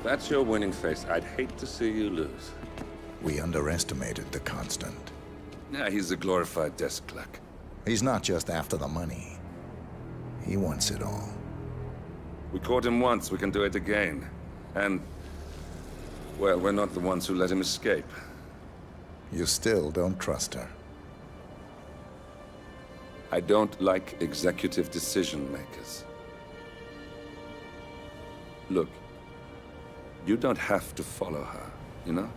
that's your winning face, I'd hate to see you lose. We underestimated the Constant. Yeah, he's a glorified desk clerk. He's not just after the money. He wants it all. We caught him once, we can do it again. And, well, we're not the ones who let him escape. You still don't trust her. I don't like executive decision makers. Look, you don't have to follow her, you know?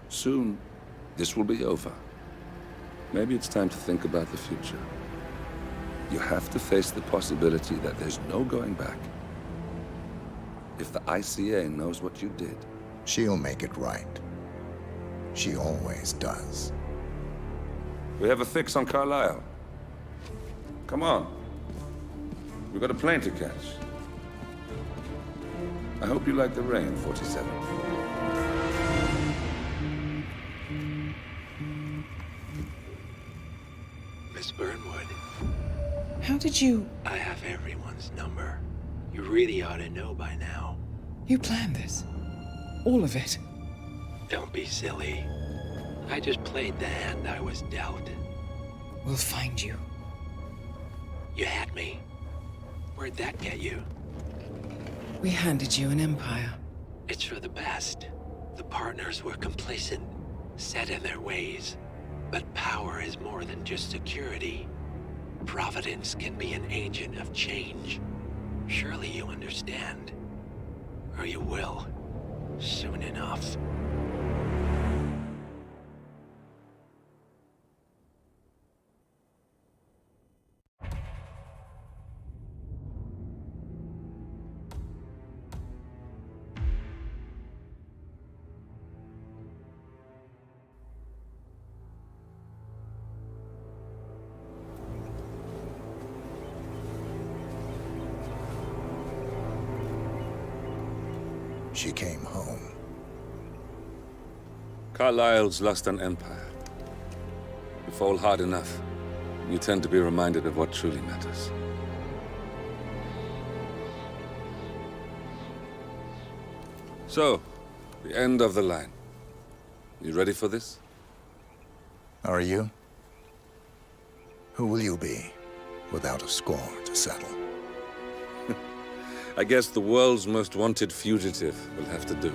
Soon, this will be over. Maybe it's time to think about the future. You have to face the possibility that there's no going back. If the ICA knows what you did... She'll make it right. She always does. We have a fix on Carlisle. Come on. We've got a plane to catch. I hope you like the rain, 47. Miss Burnwood. How did you... I have everyone's number. You really ought to know by now. You planned this? All of it? Don't be silly. I just played the hand I was dealt. We'll find you. You had me. Where'd that get you? We handed you an empire. It's for the best. The partners were complacent, set in their ways. But power is more than just security. Providence can be an agent of change. Surely you understand. Or you will. Soon enough. She came home. Carlisle's lost an empire. You fall hard enough, you tend to be reminded of what truly matters. So, the end of the line. You ready for this? Are you? Who will you be, without a score to settle? I guess the world's most wanted fugitive will have to do.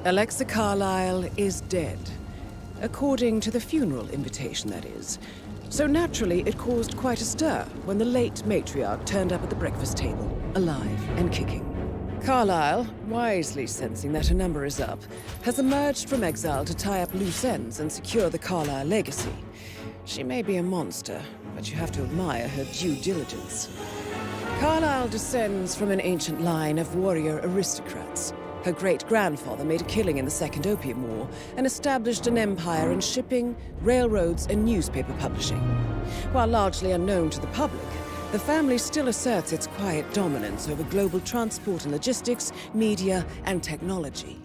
Alexa Carlisle is dead. According to the funeral invitation, that is. So naturally, it caused quite a stir when the late matriarch turned up at the breakfast table, alive and kicking. Carlisle, wisely sensing that her number is up, has emerged from exile to tie up loose ends and secure the Carlisle legacy. She may be a monster, but you have to admire her due diligence. Carlisle descends from an ancient line of warrior aristocrats. Her great-grandfather made a killing in the Second Opium War and established an empire in shipping, railroads, and newspaper publishing. While largely unknown to the public, the family still asserts its quiet dominance over global transport and logistics, media, and technology.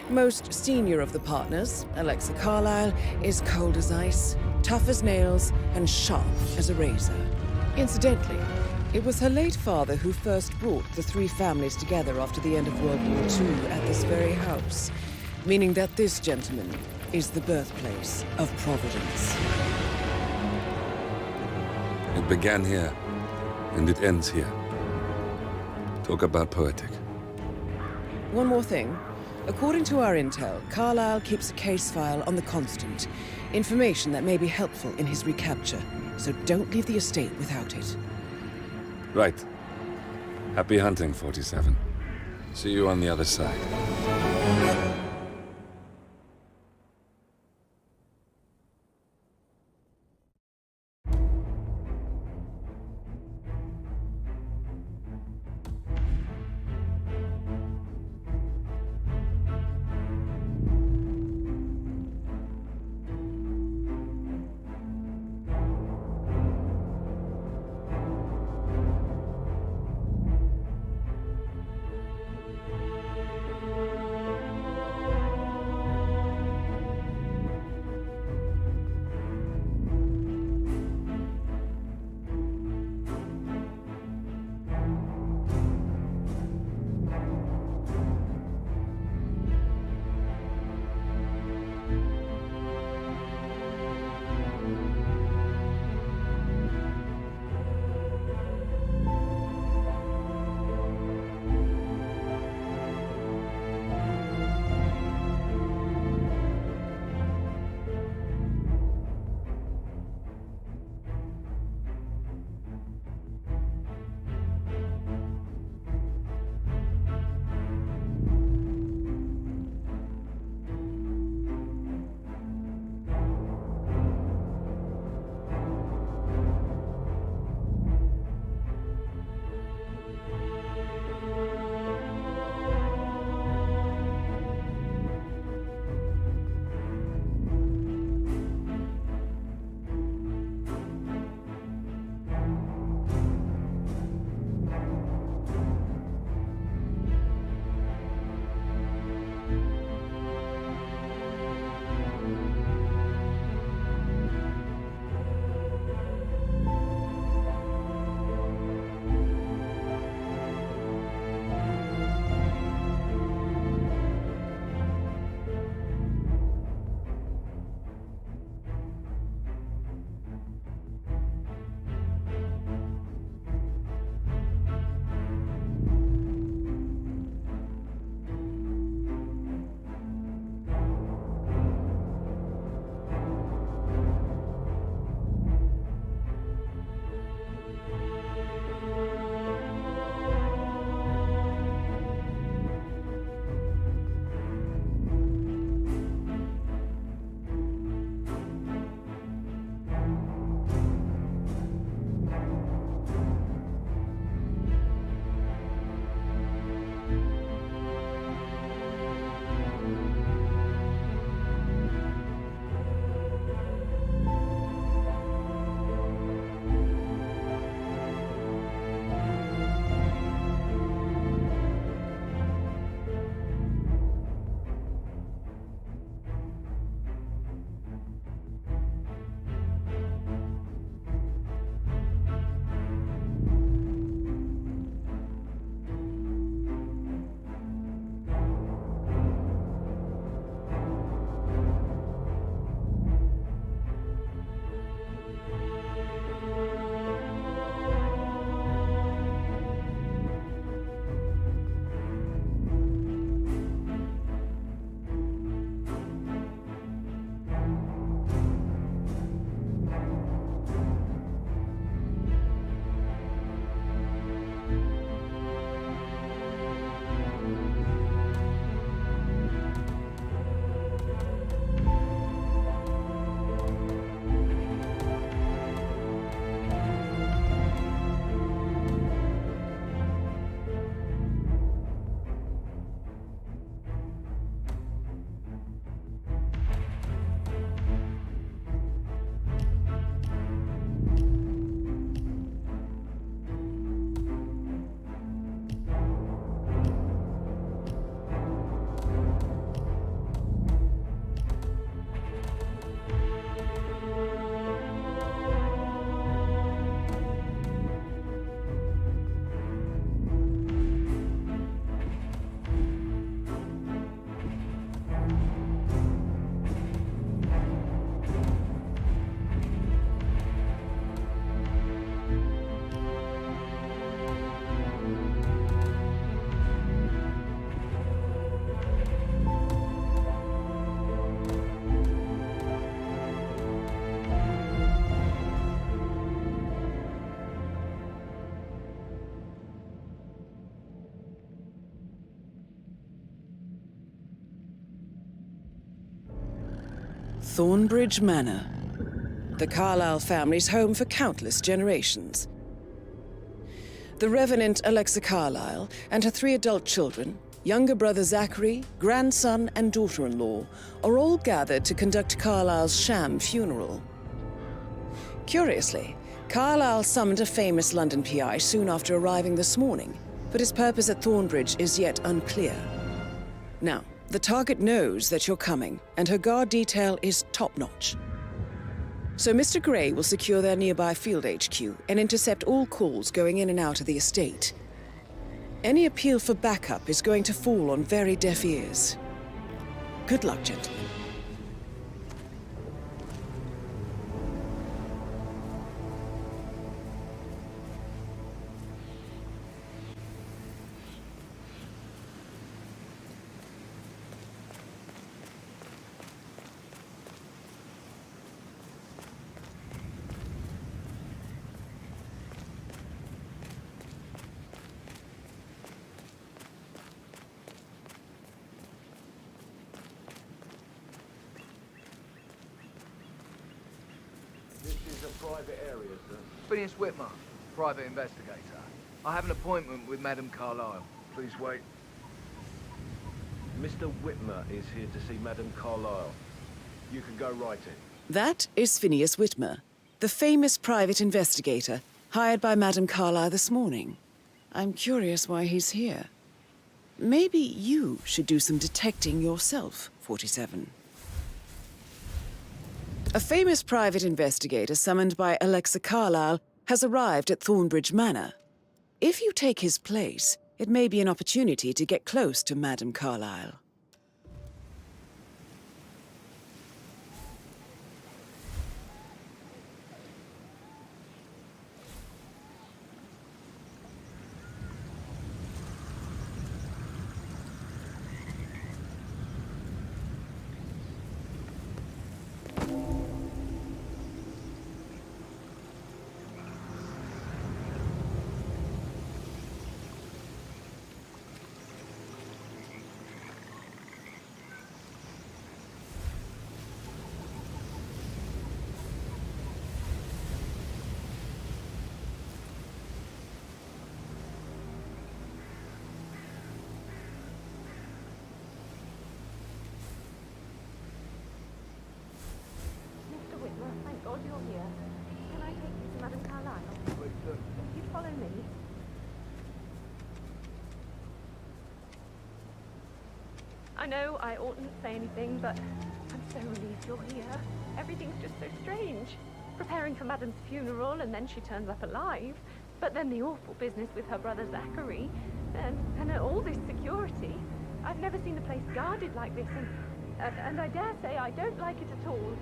Most senior of the partners, Alexa Carlisle, is cold as ice, tough as nails, and sharp as a razor. Incidentally, it was her late father who first brought the three families together after the end of World War II at this very house, meaning that this gentleman is the birthplace of Providence. It began here, and it ends here. Talk about poetic. One more thing. According to our intel, Carlisle keeps a case file on the Constant. Information that may be helpful in his recapture, so don't leave the estate without it. Right. Happy hunting, 47. See you on the other side. Thornbridge Manor, the Carlyle family's home for countless generations. The Revenant Alexa Carlyle and her 3 adult children, younger brother Zachary, grandson and daughter-in-law, are all gathered to conduct Carlyle's sham funeral. Curiously, Carlyle summoned a famous London PI soon after arriving this morning, but his purpose at Thornbridge is yet unclear. Now, the target knows that you're coming, and her guard detail is top-notch. So Mr. Gray will secure their nearby field HQ and intercept all calls going in and out of the estate. Any appeal for backup is going to fall on very deaf ears. Good luck, gentlemen. Private area, sir. Phineas Whitmer, private investigator. I have an appointment with Madame Carlyle. Please wait. Mr. Whitmer is here to see Madame Carlyle. You can go right in. That is Phineas Whitmer, the famous private investigator hired by Madame Carlyle this morning. I'm curious why he's here. Maybe you should do some detecting yourself, 47. A famous private investigator summoned by Alexa Carlyle has arrived at Thornbridge Manor. If you take his place, it may be an opportunity to get close to Madame Carlyle. Thank God you're here. Can I take you to Madame Carlyle? Please do. If you'd follow me. I know I oughtn't say anything, but I'm so relieved you're here. Everything's just so strange. Preparing for Madame's funeral, and then she turns up alive. But then the awful business with her brother Zachary, and all this security. I've never seen the place guarded like this, and I dare say I don't like it at all.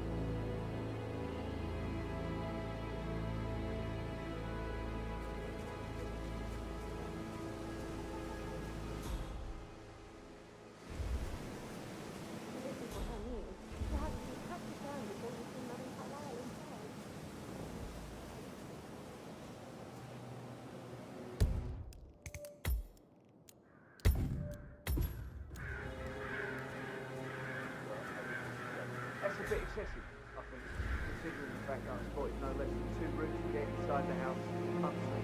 That's a bit excessive, I think, considering the fact that I spotted no less than 2 routes to get inside the house unseen.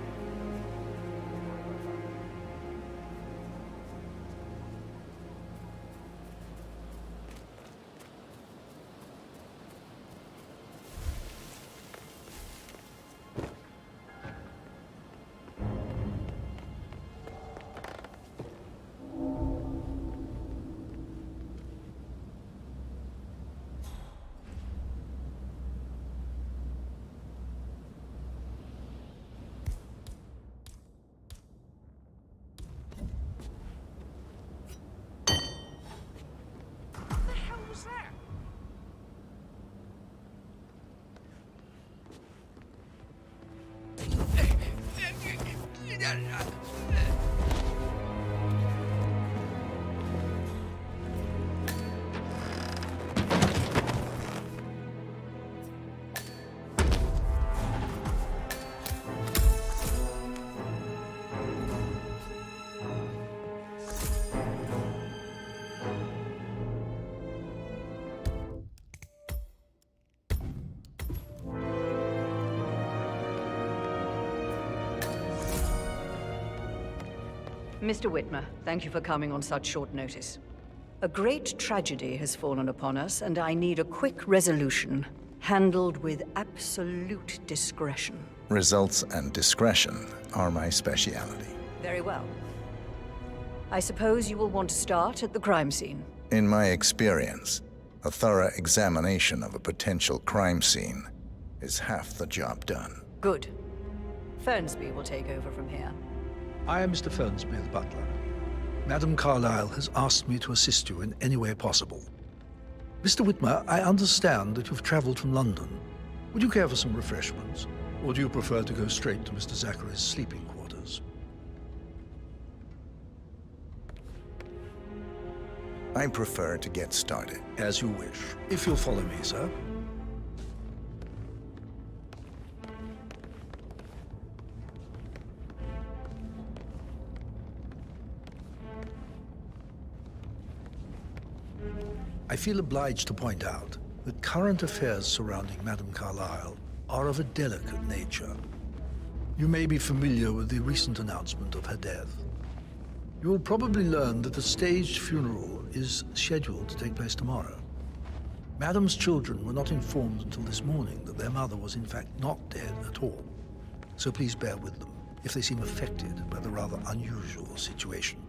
Mr. Whitmer, thank you for coming on such short notice. A great tragedy has fallen upon us, and I need a quick resolution, handled with absolute discretion. Results and discretion are my speciality. Very well. I suppose you will want to start at the crime scene. In my experience, a thorough examination of a potential crime scene is half the job done. Good. Fernsby will take over from here. I am Mr. Fernsby, the butler. Madam Carlyle has asked me to assist you in any way possible. Mr. Whitmer, I understand that you've traveled from London. Would you care for some refreshments? Or do you prefer to go straight to Mr. Zachary's sleeping quarters? I prefer to get started. As you wish. If you'll follow me, sir. I feel obliged to point out that current affairs surrounding Madame Carlyle are of a delicate nature. You may be familiar with the recent announcement of her death. You will probably learn that the staged funeral is scheduled to take place tomorrow. Madame's children were not informed until this morning that their mother was in fact not dead at all. So please bear with them if they seem affected by the rather unusual situation.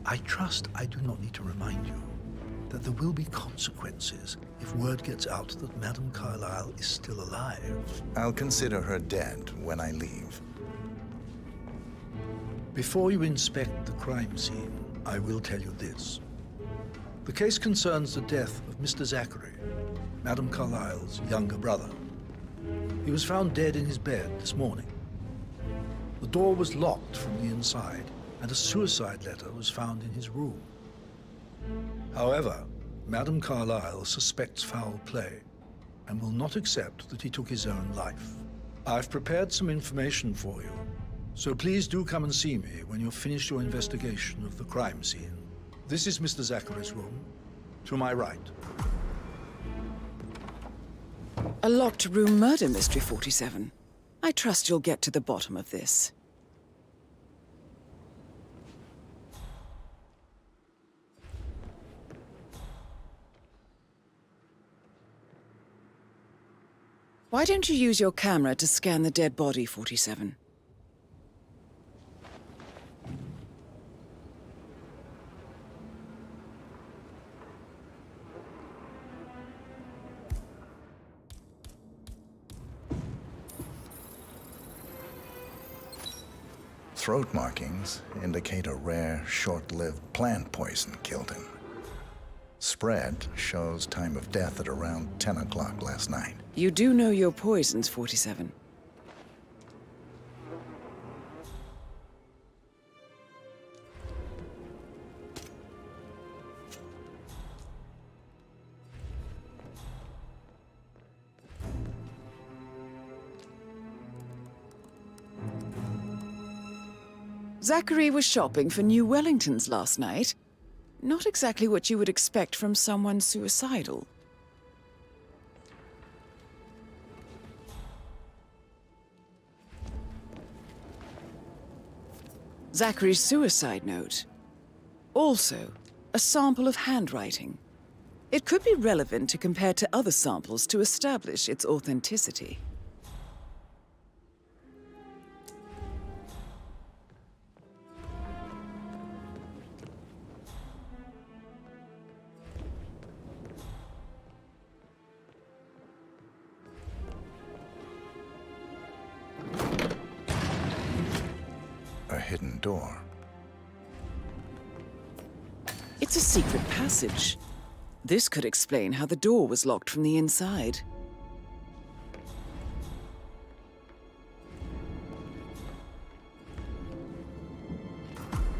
I trust I do not need to remind you that there will be consequences if word gets out that Madame Carlyle is still alive. I'll consider her dead when I leave. Before you inspect the crime scene, I will tell you this. The case concerns the death of Mr. Zachary, Madame Carlyle's younger brother. He was found dead in his bed this morning. The door was locked from the inside, and a suicide letter was found in his room. However, Madame Carlyle suspects foul play and will not accept that he took his own life. I've prepared some information for you, so please do come and see me when you've finished your investigation of the crime scene. This is Mr. Zachary's room, to my right. A locked room murder mystery, 47. I trust you'll get to the bottom of this. Why don't you use your camera to scan the dead body, 47? Throat markings indicate a rare, short-lived plant poison killed him. Spread shows time of death at around 10 o'clock last night. You do know your poisons, 47. Zachary was shopping for new Wellingtons last night. Not exactly what you would expect from someone suicidal. Zachary's suicide note. Also, a sample of handwriting. It could be relevant to compare to other samples to establish its authenticity. A hidden door. It's a secret passage. This could explain how the door was locked from the inside.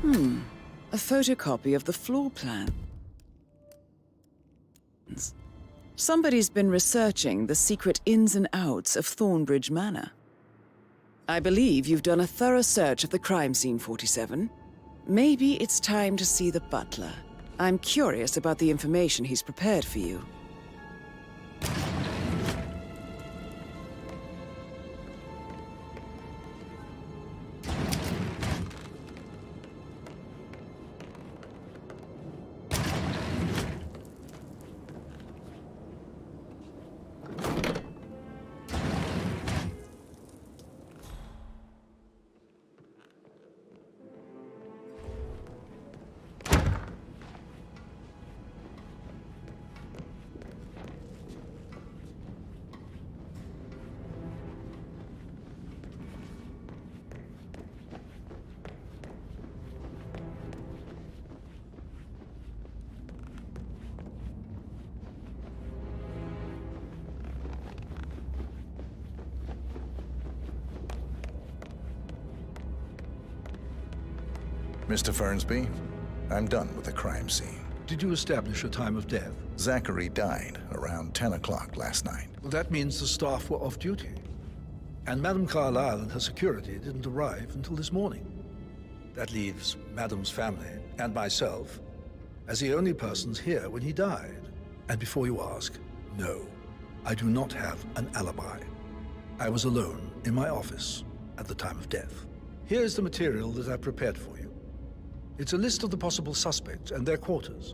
A photocopy of the floor plan. Somebody's been researching the secret ins and outs of Thornbridge Manor. I believe you've done a thorough search of the crime scene, 47. Maybe it's time to see the butler. I'm curious about the information he's prepared for you. Mr. Fernsby, I'm done with the crime scene. Did you establish a time of death? Zachary died around 10 o'clock last night. Well, that means the staff were off duty. And Madame Carlyle and her security didn't arrive until this morning. That leaves Madame's family and myself as the only persons here when he died. And before you ask, no, I do not have an alibi. I was alone in my office at the time of death. Here's the material that I've prepared for you. It's a list of the possible suspects and their quarters.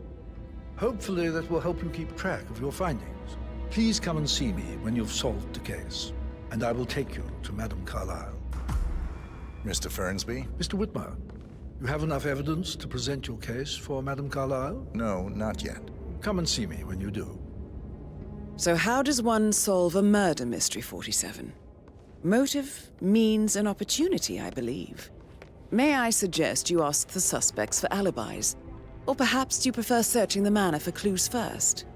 Hopefully that will help you keep track of your findings. Please come and see me when you've solved the case, and I will take you to Madame Carlyle. Mr. Fernsby? Mr. Whitmer, you have enough evidence to present your case for Madame Carlyle? No, not yet. Come and see me when you do. So how does one solve a murder mystery, 47? Motive, means, and opportunity, I believe. May I suggest you ask the suspects for alibis? Or perhaps do you prefer searching the manor for clues first?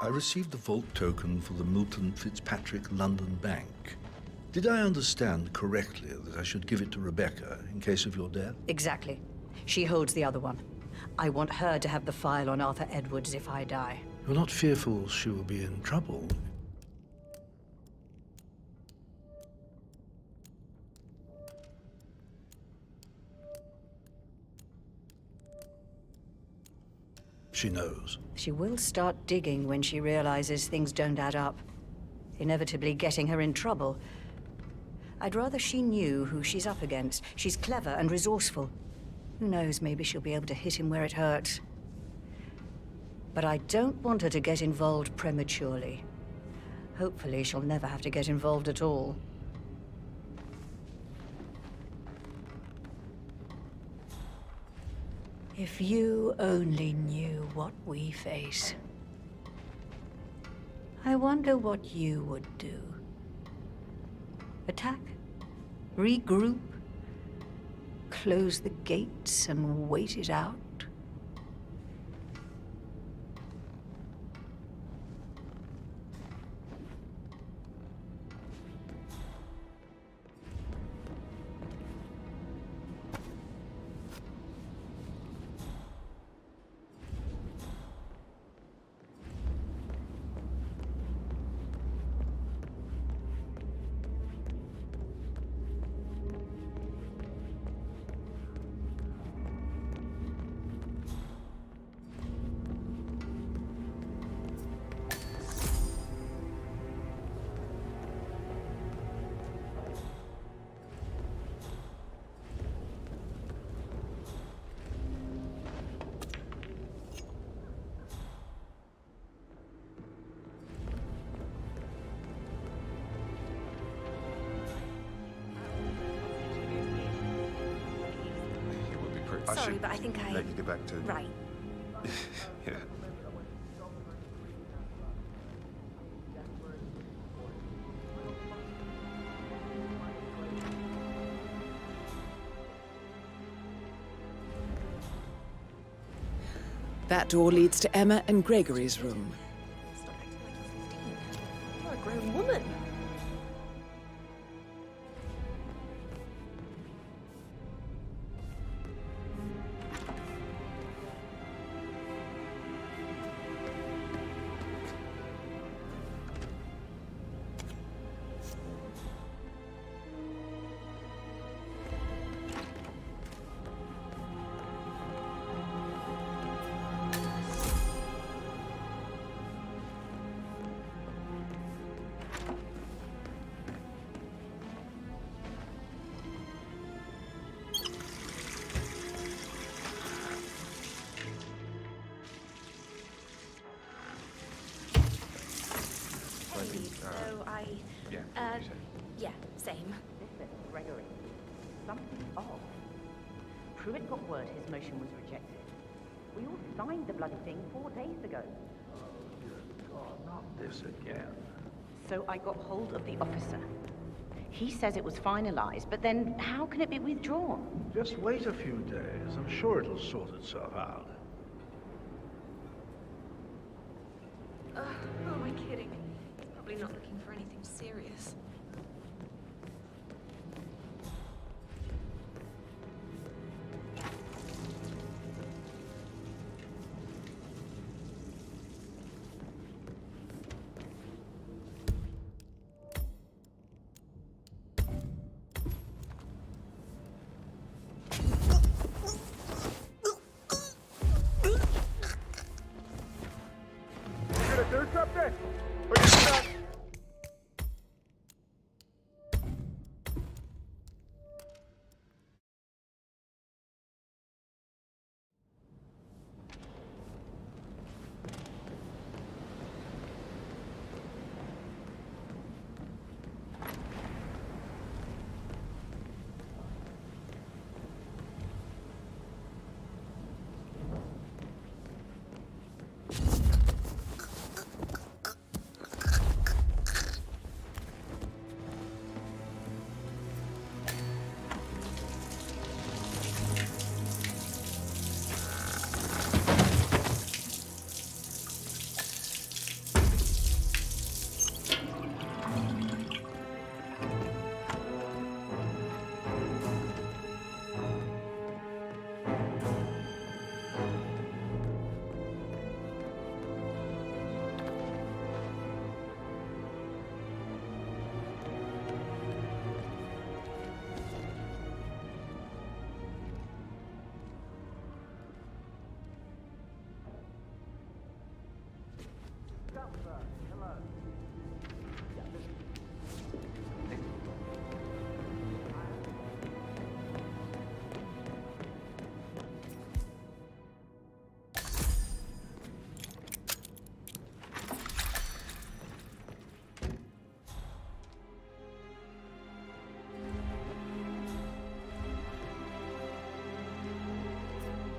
I received the vault token for the Milton Fitzpatrick London Bank. Did I understand correctly that I should give it to Rebecca in case of your death? Exactly. She holds the other one. I want her to have the file on Arthur Edwards if I die. You're not fearful she will be in trouble? She knows. She will start digging when she realizes things don't add up, inevitably getting her in trouble. I'd rather she knew who she's up against. She's clever and resourceful. Who knows, maybe she'll be able to hit him where it hurts. But I don't want her to get involved prematurely. Hopefully she'll never have to get involved at all. If you only knew what we face. I wonder what you would do. Attack? Regroup? Close the gates and wait it out? Sorry, but I think I... Let you get back to... Right. Yeah. That door leads to Emma and Gregory's room. Stop acting like you're 15. You're a grown woman. So I... Yeah, yeah, same. Listen, Gregory, something's off. Pruitt got word his motion was rejected. We all signed the bloody thing 4 days ago. Oh, not this again. So I got hold of the officer. He says it was finalized, but then how can it be withdrawn? Just wait a few days. I'm sure it'll sort itself out. Who am I kidding? He's probably not looking for anything serious. Do something! Put your stuff.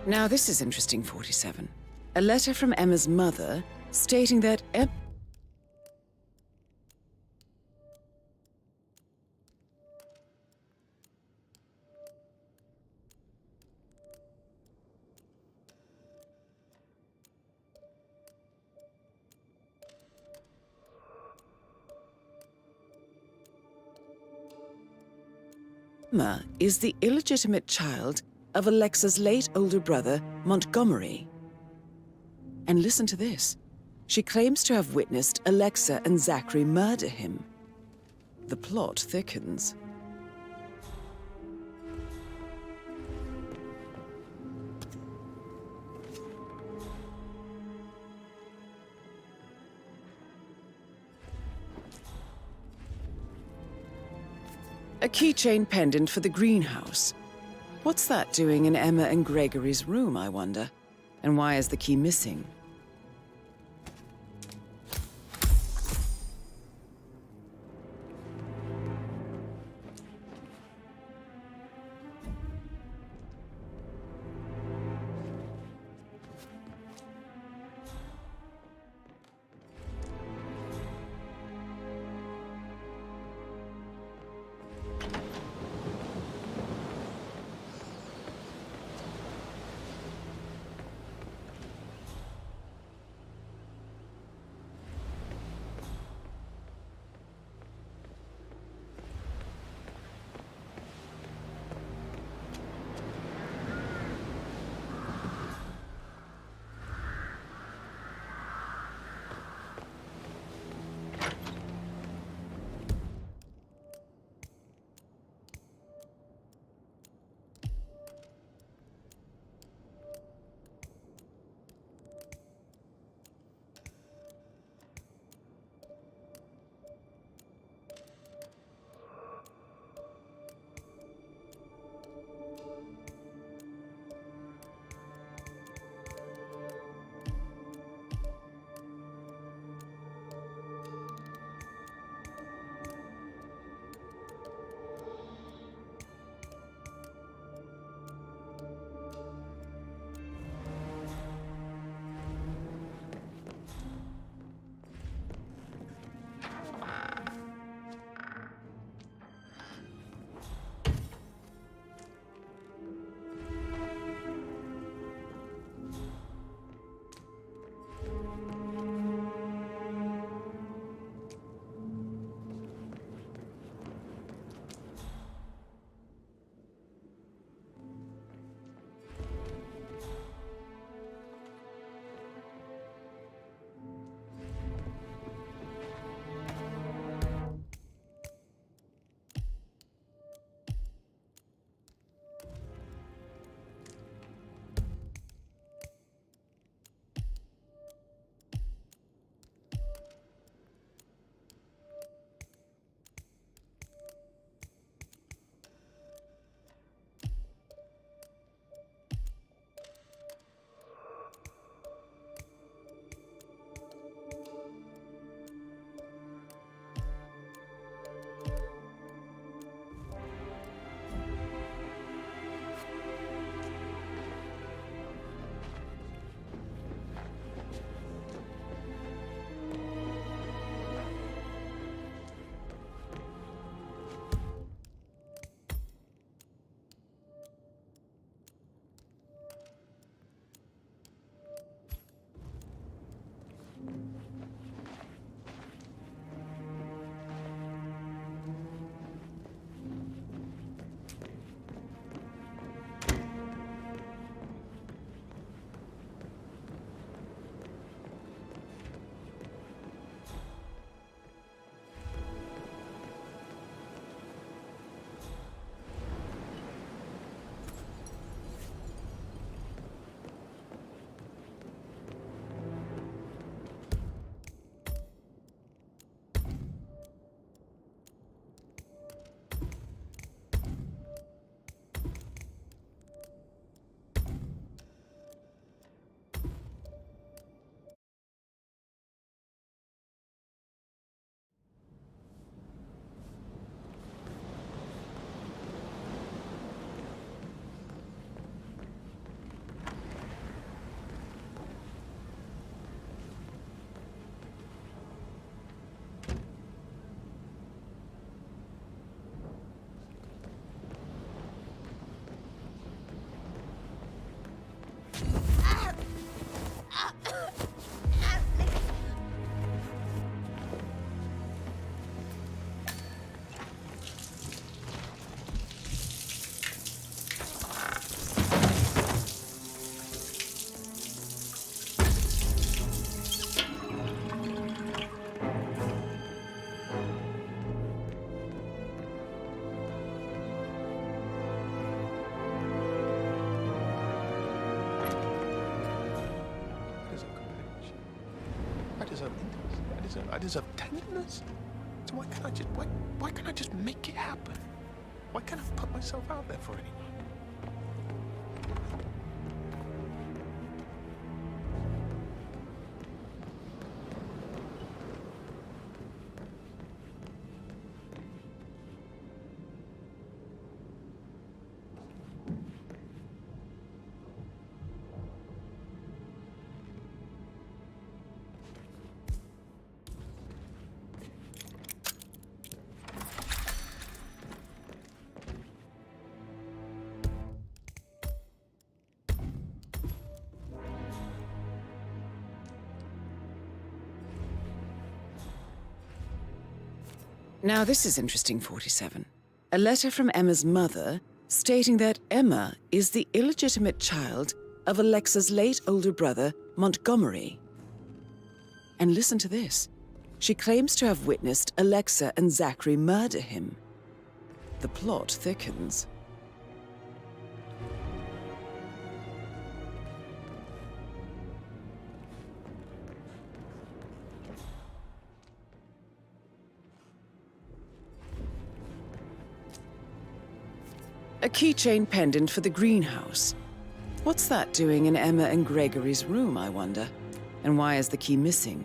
Now this is interesting, 47. A letter from Emma's mother stating that Emma is the illegitimate child of Alexa's late older brother, Montgomery. And listen to this. She claims to have witnessed Alexa and Zachary murder him. The plot thickens. A keychain pendant for the greenhouse. What's that doing in Emma and Gregory's room, I wonder? And why is the key missing? I deserve tenderness. So why can't I just why can't I just make it happen? Why can't I put myself out there for anyone? Now this is interesting, 47. A letter from Emma's mother stating that Emma is the illegitimate child of Alexa's late older brother, Montgomery. And listen to this. She claims to have witnessed Alexa and Zachary murder him. The plot thickens. A keychain pendant for the greenhouse. What's that doing in Emma and Gregory's room, I wonder? And why is the key missing?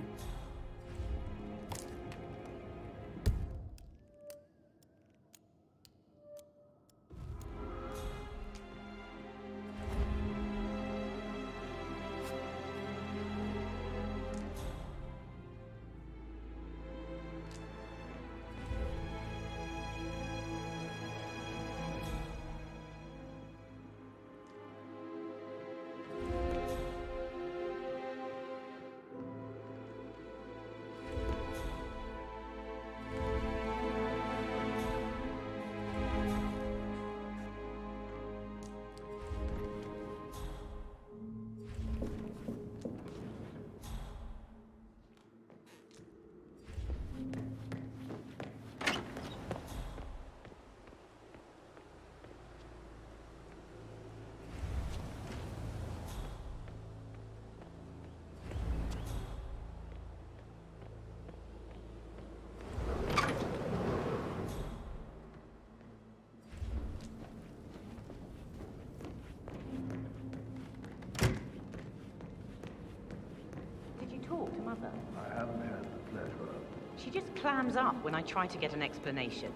Talk to Mother? I haven't had the pleasure. She just clams up when I try to get an explanation.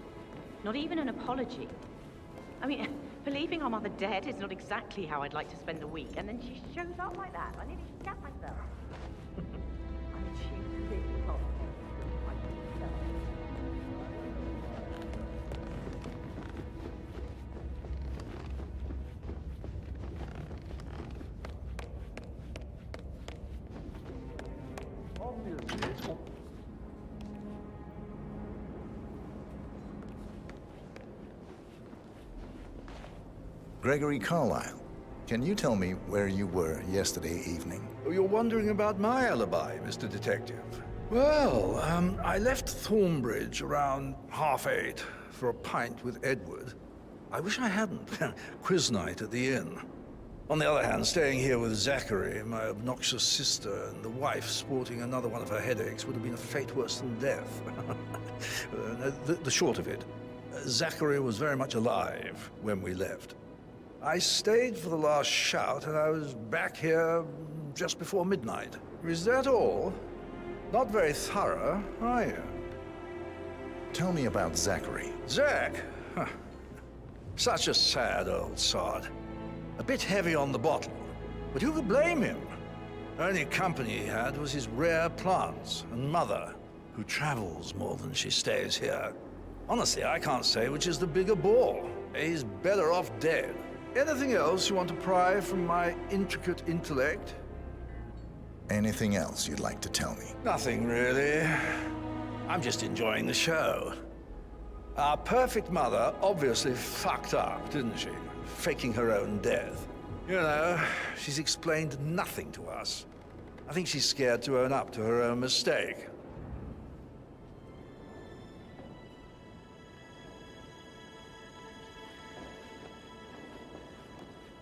Not even an apology. I mean, believing our mother dead is not exactly how I'd like to spend the week, and then she shows up like that. I nearly scat myself. I mean, she really lost Gregory Carlyle, can you tell me where you were yesterday evening? Oh, you're wondering about my alibi, Mr. Detective. Well, I left Thornbridge around 8:30 for a pint with Edward. I wish I hadn't. Quiz night at the inn. On the other hand, staying here with Zachary, my obnoxious sister, and the wife sporting another one of her headaches would have been a fate worse than death. The short of it, Zachary was very much alive when we left. I stayed for the last shout, and I was back here just before midnight. Is that all? Not very thorough, are you? Tell me about Zachary. Zach? Huh. Such a sad old sod. A bit heavy on the bottle, but who could blame him? Only company he had was his rare plants and Mother, who travels more than she stays here. Honestly, I can't say which is the bigger bore. He's better off dead. Anything else you want to pry from my intricate intellect? Anything else you'd like to tell me? Nothing, really. I'm just enjoying the show. Our perfect mother obviously fucked up, didn't she? Faking her own death. You know, she's explained nothing to us. I think she's scared to own up to her own mistake.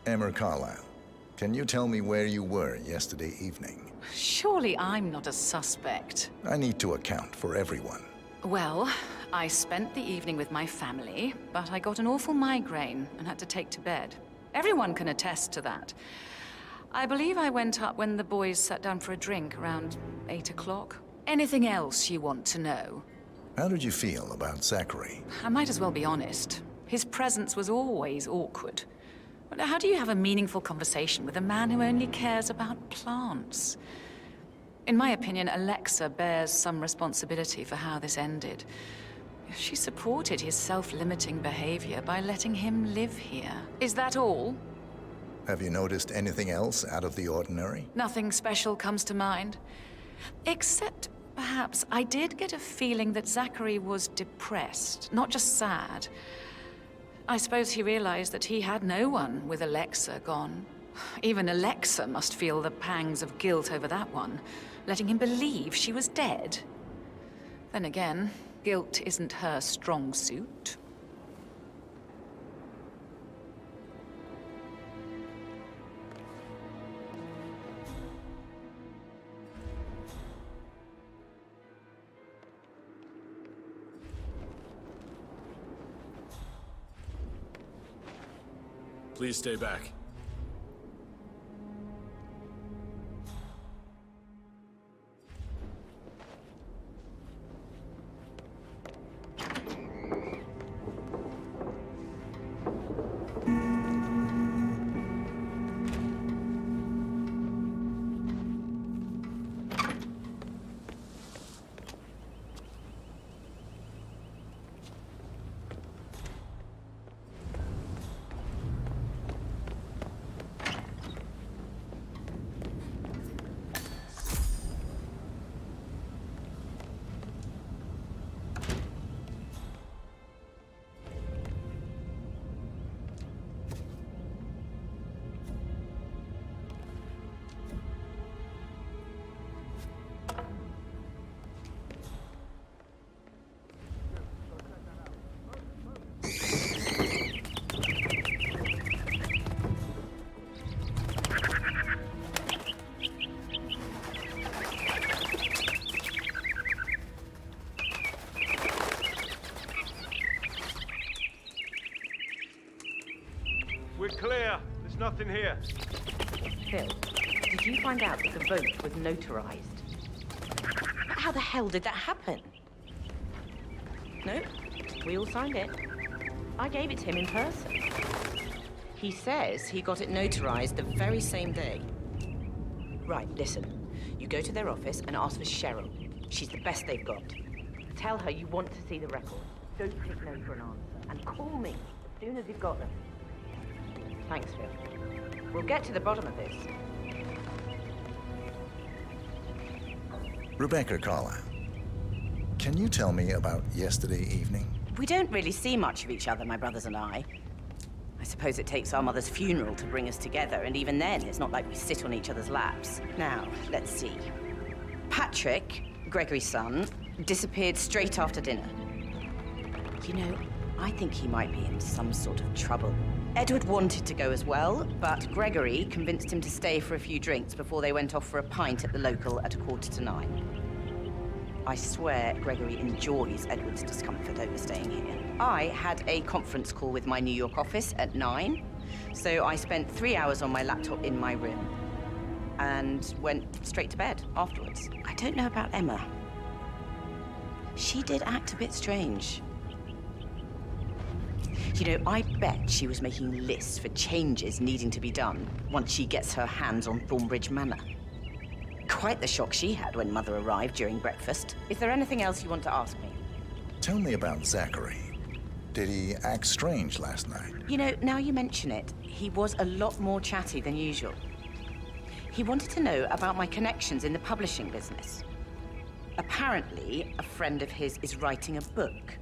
Emma Carlyle, Can you tell me where you were yesterday evening? Surely I'm not a suspect. I need to account for everyone. Well, I spent the evening with my family, but I got an awful migraine and had to take to bed. Everyone can attest to that. I believe I went up when the boys sat down for a drink around 8 o'clock. Anything else you want to know? How did you feel about Zachary? I might as well be honest. His presence was always awkward. But how do you have a meaningful conversation with a man who only cares about plants? In my opinion, Alexa bears some responsibility for how this ended. She supported his self-limiting behavior by letting him live here. Is that all? Have you noticed anything else out of the ordinary? Nothing special comes to mind. Except, perhaps, I did get a feeling that Zachary was depressed, not just sad. I suppose he realized that he had no one with Alexa gone. Even Alexa must feel the pangs of guilt over that one, letting him believe she was dead. Then again, guilt isn't her strong suit. Please stay back. We're clear. There's nothing here. Phil, did you find out that the vote was notarized? How the hell did that happen? No, we all signed it. I gave it to him in person. He says he got it notarized the very same day. Right, listen. You go to their office and ask for Cheryl. She's the best they've got. Tell her you want to see the record. Don't click no for an answer. And call me as soon as you've got them. Thanks, Phil. We'll get to the bottom of this. Rebecca Carlyle, can you tell me about yesterday evening? We don't really see much of each other, my brothers and I. I suppose it takes our mother's funeral to bring us together, and even then, it's not like we sit on each other's laps. Now, let's see. Patrick, Gregory's son, disappeared straight after dinner. You know, I think he might be in some sort of trouble. Edward wanted to go as well, but Gregory convinced him to stay for a few drinks before they went off for a pint at the local at 9:15. I swear Gregory enjoys Edward's discomfort over staying here. I had a conference call with my New York office at 9, so I spent 3 hours on my laptop in my room and went straight to bed afterwards. I don't know about Emma. She did act a bit strange. You know, I bet she was making lists for changes needing to be done once she gets her hands on Thornbridge Manor. Quite the shock she had when Mother arrived during breakfast. Is there anything else you want to ask me? Tell me about Zachary. Did he act strange last night? You know, now you mention it, he was a lot more chatty than usual. He wanted to know about my connections in the publishing business. Apparently, a friend of his is writing a book,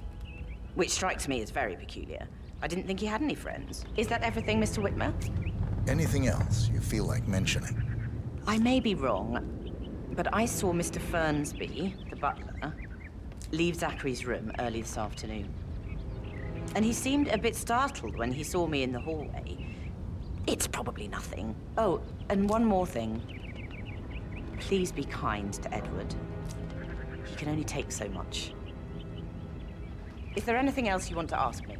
which strikes me as very peculiar. I didn't think he had any friends. Is that everything, Mr. Whitmer? Anything else you feel like mentioning? I may be wrong, but I saw Mr. Fernsby, the butler, leave Zachary's room early this afternoon. And he seemed a bit startled when he saw me in the hallway. It's probably nothing. Oh, and one more thing. Please be kind to Edward. He can only take so much. Is there anything else you want to ask me?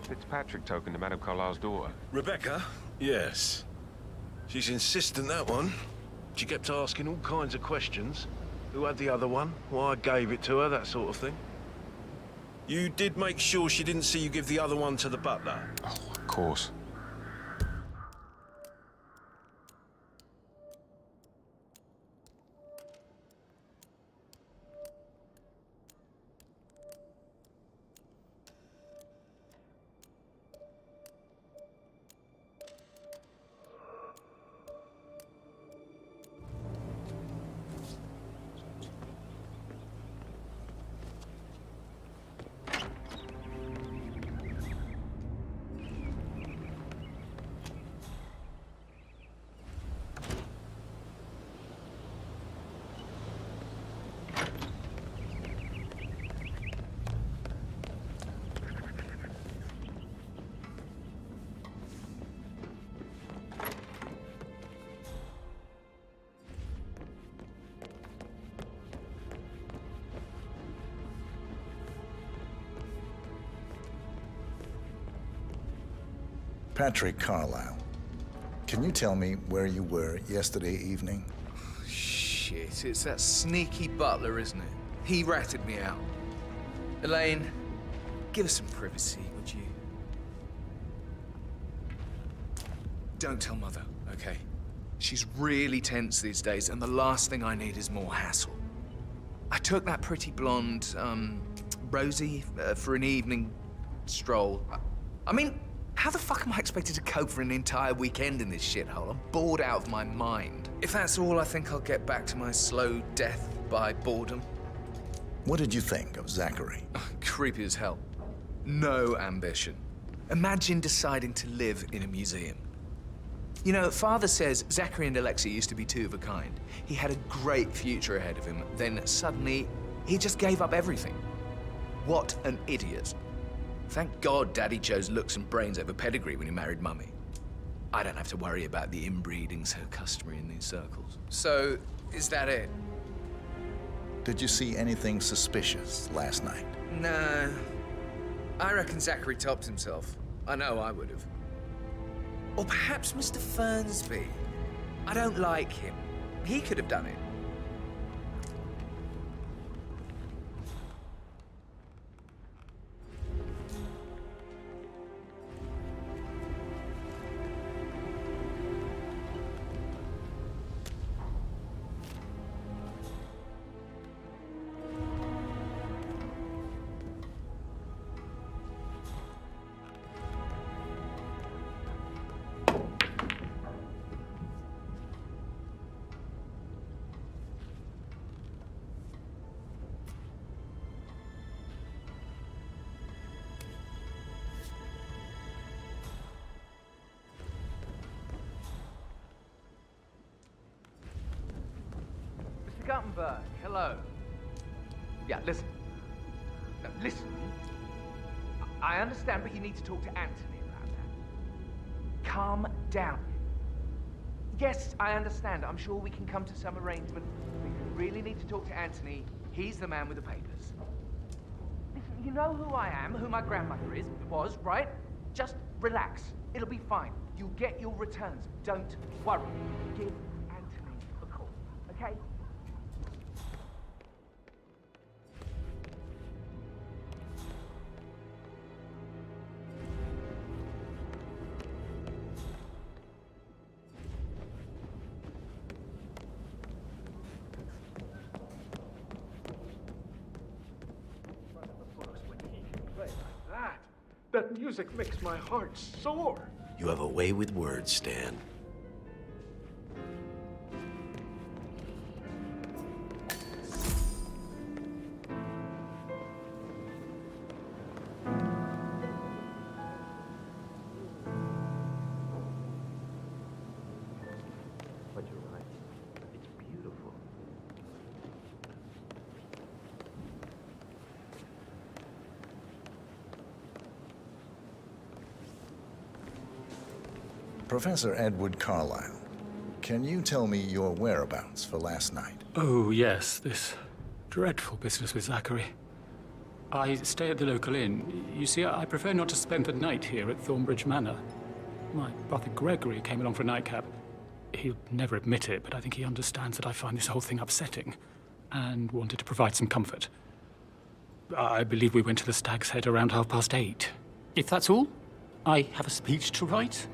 Fitzpatrick token to Madame Carlisle's daughter. Rebecca? Yes. She's insistent, that one. She kept asking all kinds of questions. Who had the other one? Why I gave it to her, that sort of thing. You did make sure she didn't see you give the other one to the butler? Oh, of course. Patrick Carlisle, can you tell me where you were yesterday evening? Shit, it's that sneaky butler, isn't it? He ratted me out. Elaine, give us some privacy, would you? Don't tell Mother, okay? She's really tense these days, and the last thing I need is more hassle. I took that pretty blonde, Rosie, for an evening stroll. I mean, how the fuck am I expected to cope for an entire weekend in this shithole? I'm bored out of my mind. If that's all, I think I'll get back to my slow death by boredom. What did you think of Zachary? Creepy as hell. No ambition. Imagine deciding to live in a museum. You know, Father says Zachary and Alexei used to be two of a kind. He had a great future ahead of him, then suddenly, he just gave up everything. What an idiot. Thank God Daddy chose looks and brains over pedigree when he married Mummy. I don't have to worry about the inbreeding so customary in these circles. So, is that it? Did you see anything suspicious last night? No. I reckon Zachary topped himself. I know I would have. Or perhaps Mr. Fernsby. I don't like him. He could have done it. Guttenberg, hello. Yeah, listen. No, listen. I understand, but you need to talk to Anthony about that. Calm down. Yes, I understand. I'm sure we can come to some arrangement. But you really need to talk to Anthony. He's the man with the papers. Listen, you know who I am, who my grandmother was, right? Just relax. It'll be fine. You'll get your returns. Don't worry. Give Anthony a call, okay? That music makes my heart soar. You have a way with words, Stan. But you're right. It's beautiful. Professor Edward Carlyle, can you tell me your whereabouts for last night? Oh, yes, this dreadful business with Zachary. I stay at the local inn. You see, I prefer not to spend the night here at Thornbridge Manor. My brother Gregory came along for a nightcap. He'll never admit it, but I think he understands that I find this whole thing upsetting and wanted to provide some comfort. I believe we went to the Stag's Head around 8:30. If that's all, I have a speech to write.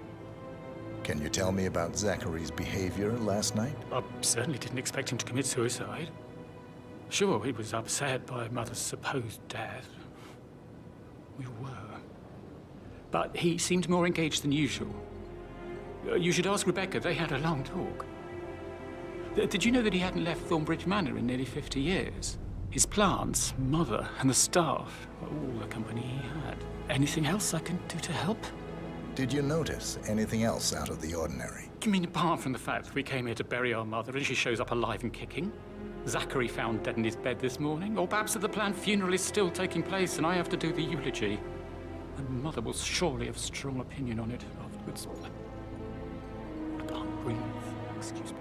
Can you tell me about Zachary's behavior last night? I certainly didn't expect him to commit suicide. Sure, he was upset by Mother's supposed death. We were. But he seemed more engaged than usual. You should ask Rebecca. They had a long talk. Did you know that he hadn't left Thornbridge Manor in nearly 50 years? His plants, Mother, and the staff were all the company he had. Anything else I can do to help? Did you notice anything else out of the ordinary? You mean apart from the fact that we came here to bury our mother and she shows up alive and kicking? Zachary found dead in his bed this morning? Or perhaps that the planned funeral is still taking place and I have to do the eulogy? And Mother will surely have a strong opinion on it afterwards. I can't breathe. Excuse me.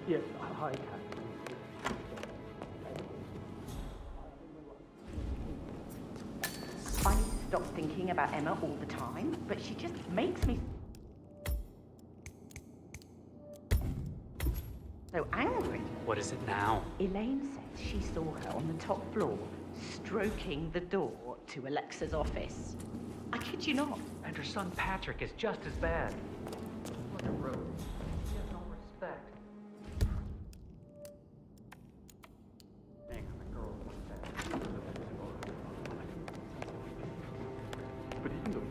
Yes, hi, Captain. I need to stop thinking about Emma all the time, but she just makes me so angry. What is it now? Elaine says she saw her on the top floor, stroking the door to Alexa's office. I kid you not. And her son Patrick is just as bad. What a rogue. She has no respect. But even though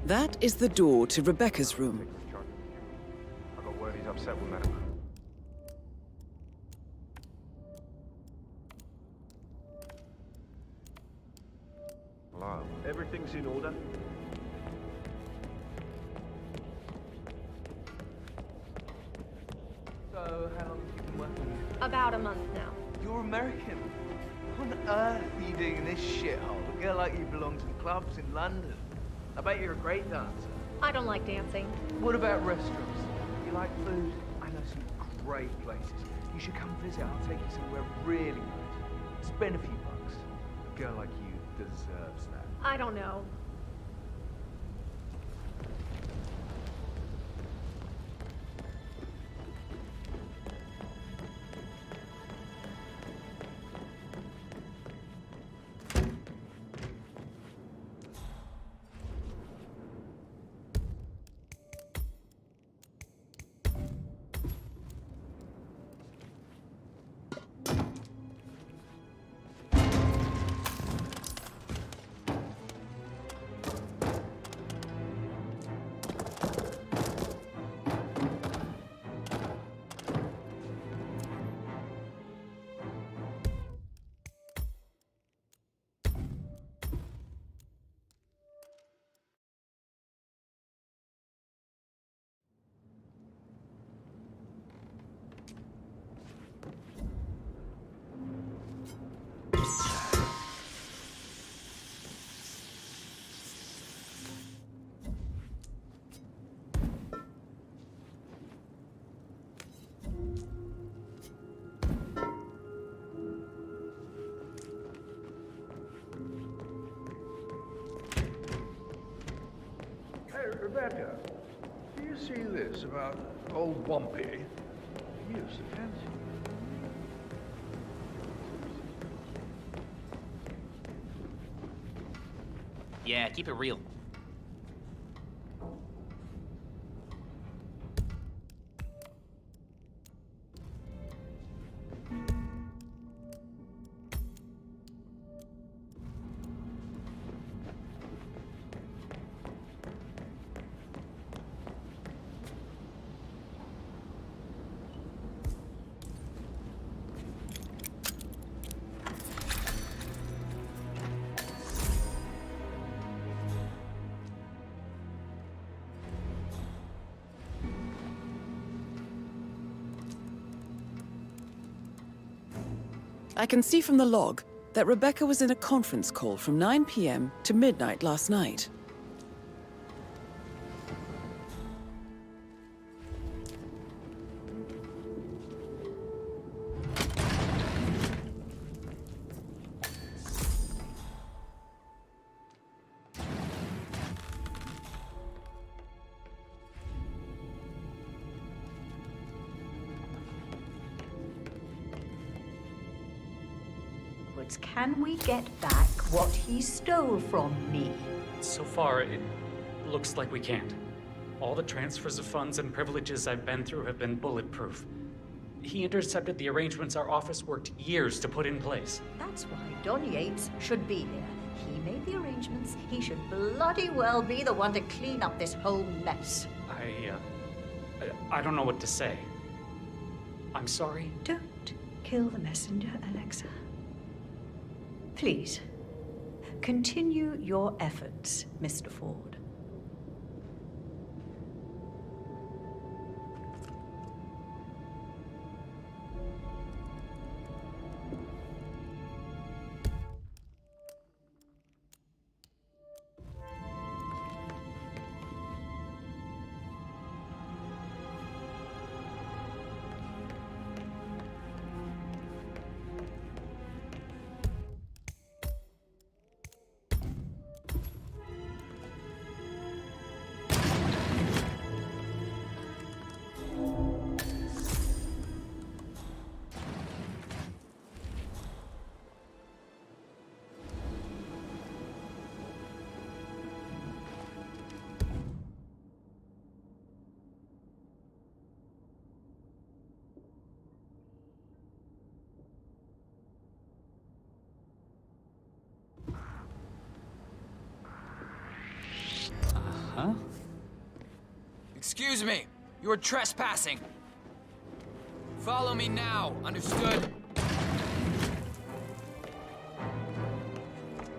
That is the door to Rebecca's room. I got word he's upset with Madam. Hello. everything's in order. So, how long have you been working here? About a month now. You're American. What on earth are you doing in this shithole? A girl like you belongs in clubs in London. I bet you're a great dancer. I don't like dancing. What about restaurants? You like food? I know some great places. You should come visit. I'll take you somewhere really nice. Spend a few bucks. A girl like you deserves that. I don't know. Hey, Rebecca, do you see this about old Wumpy? He used to fancy you. Yeah, keep it real. I can see from the log that Rebecca was in a conference call from 9 p.m. to midnight last night. Can we get back what he stole from me? So far, it looks like we can't. All the transfers of funds and privileges I've been through have been bulletproof. He intercepted the arrangements our office worked years to put in place. That's why Don Yates should be here. He made the arrangements. He should bloody well be the one to clean up this whole mess. I don't know what to say. I'm sorry. Don't kill the messenger, Alexa. Please, continue your efforts, Mr. Ford. Huh? Excuse me. You are trespassing. Follow me now. Understood?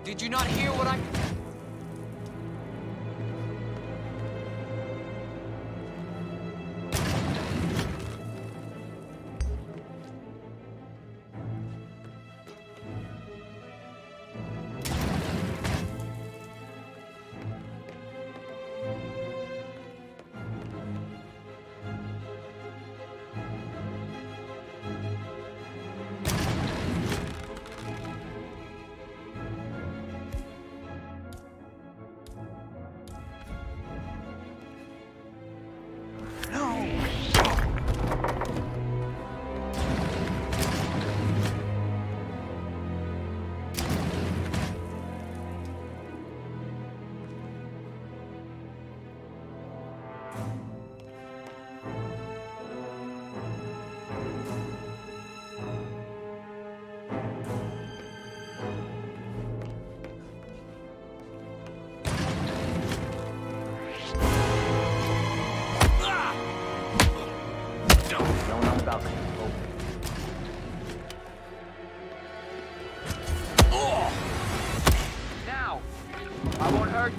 Did you not hear what I'm... Going on the balcony. Now! I won't hurt you.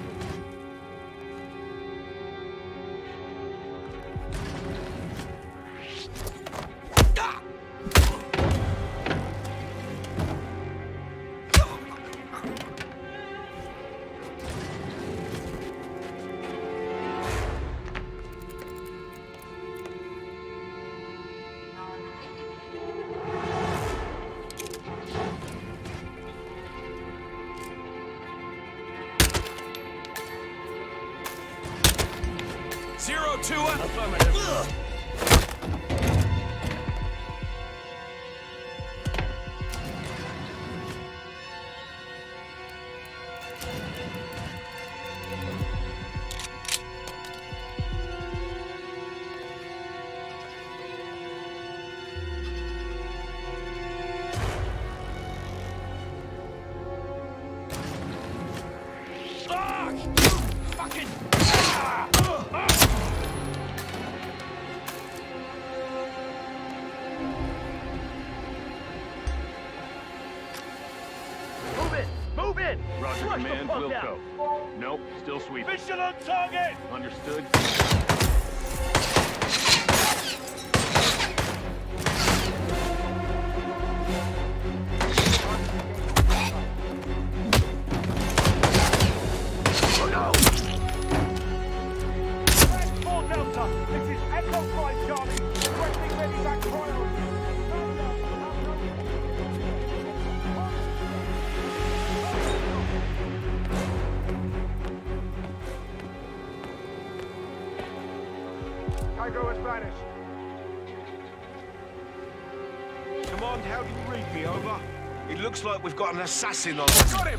Zero to it. Affirmative. Fucking! Move in! Move in! Roger, Rush the command. fuck We'll out. go. Nope, still sweeping. Mission on target! Understood. Oh no! Full Delta, this is Echo 5 Charlie. Requesting medivac priority. Cargo has vanished. Command, how do you read me? Over. It looks like we've got an assassin on. Got him!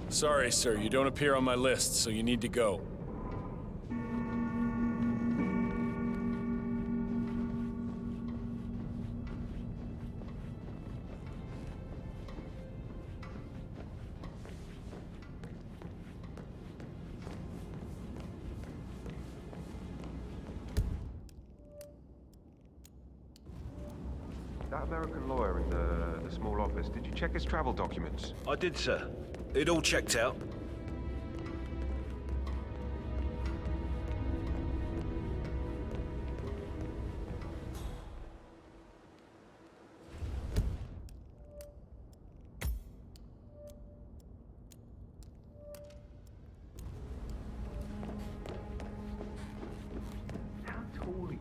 Sorry, sir, you don't appear on my list, so you need to go. That American lawyer in the small office, did you check his travel documents? I did, sir. It all checked out. How tall are you?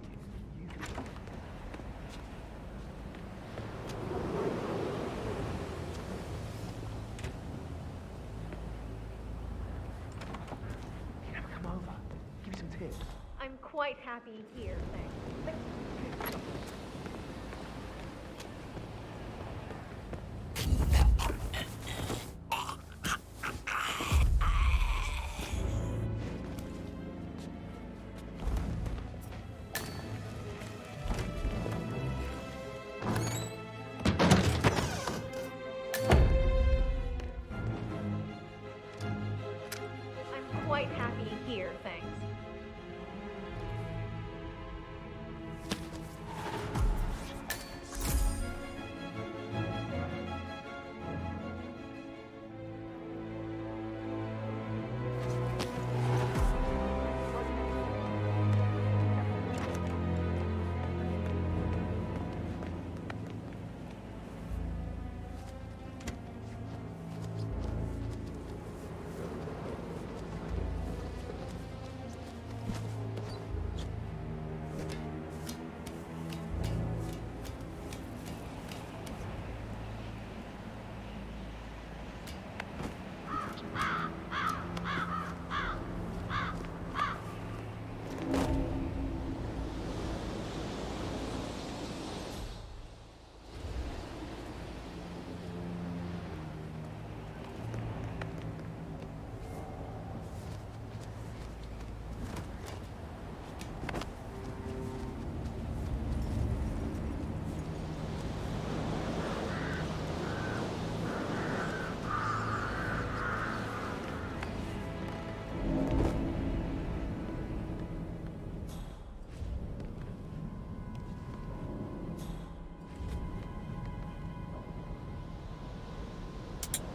You never come over. Give me some tips. I'm quite happy here, thanks. I'm quite happy here, thanks.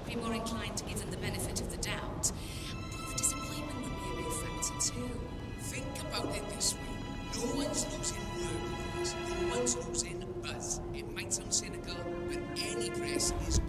Be more inclined to give them the benefit of the doubt. But the disappointment would be a real factor too. Think about it this way. No one's losing word with us. No one's losing buzz. It might sound cynical, but any press is...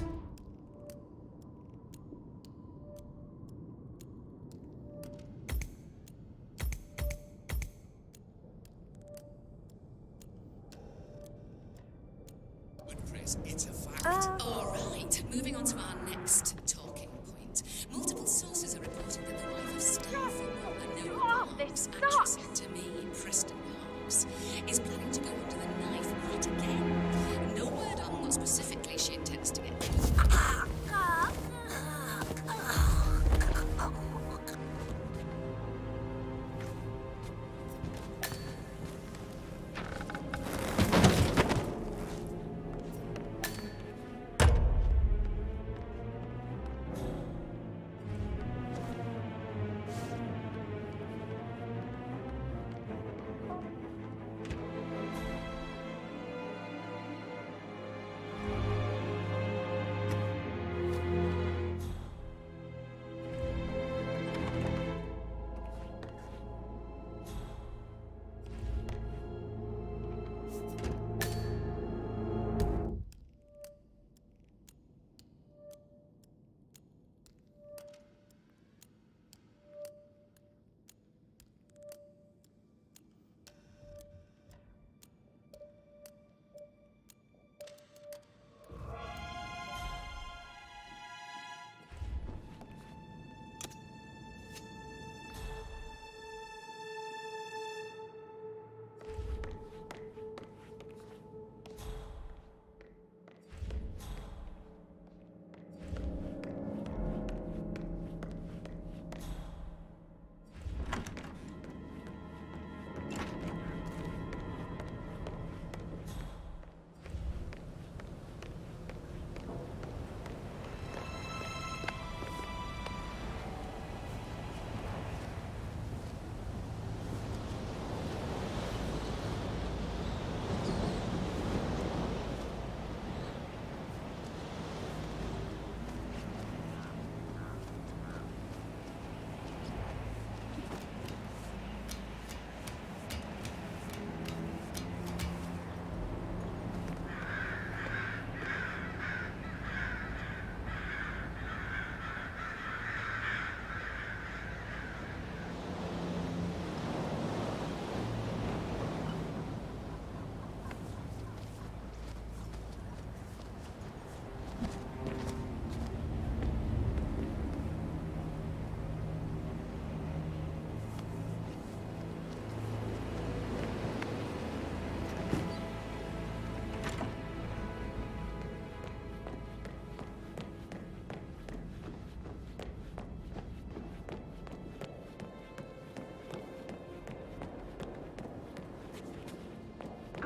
good press. It's a fact. All right, moving on to our next talking point. Multiple sources are reporting that the wife of staff and no Marks, actress to me, Preston Marks, is planning to go under the knife yet again. No word on what specifically she intends to get.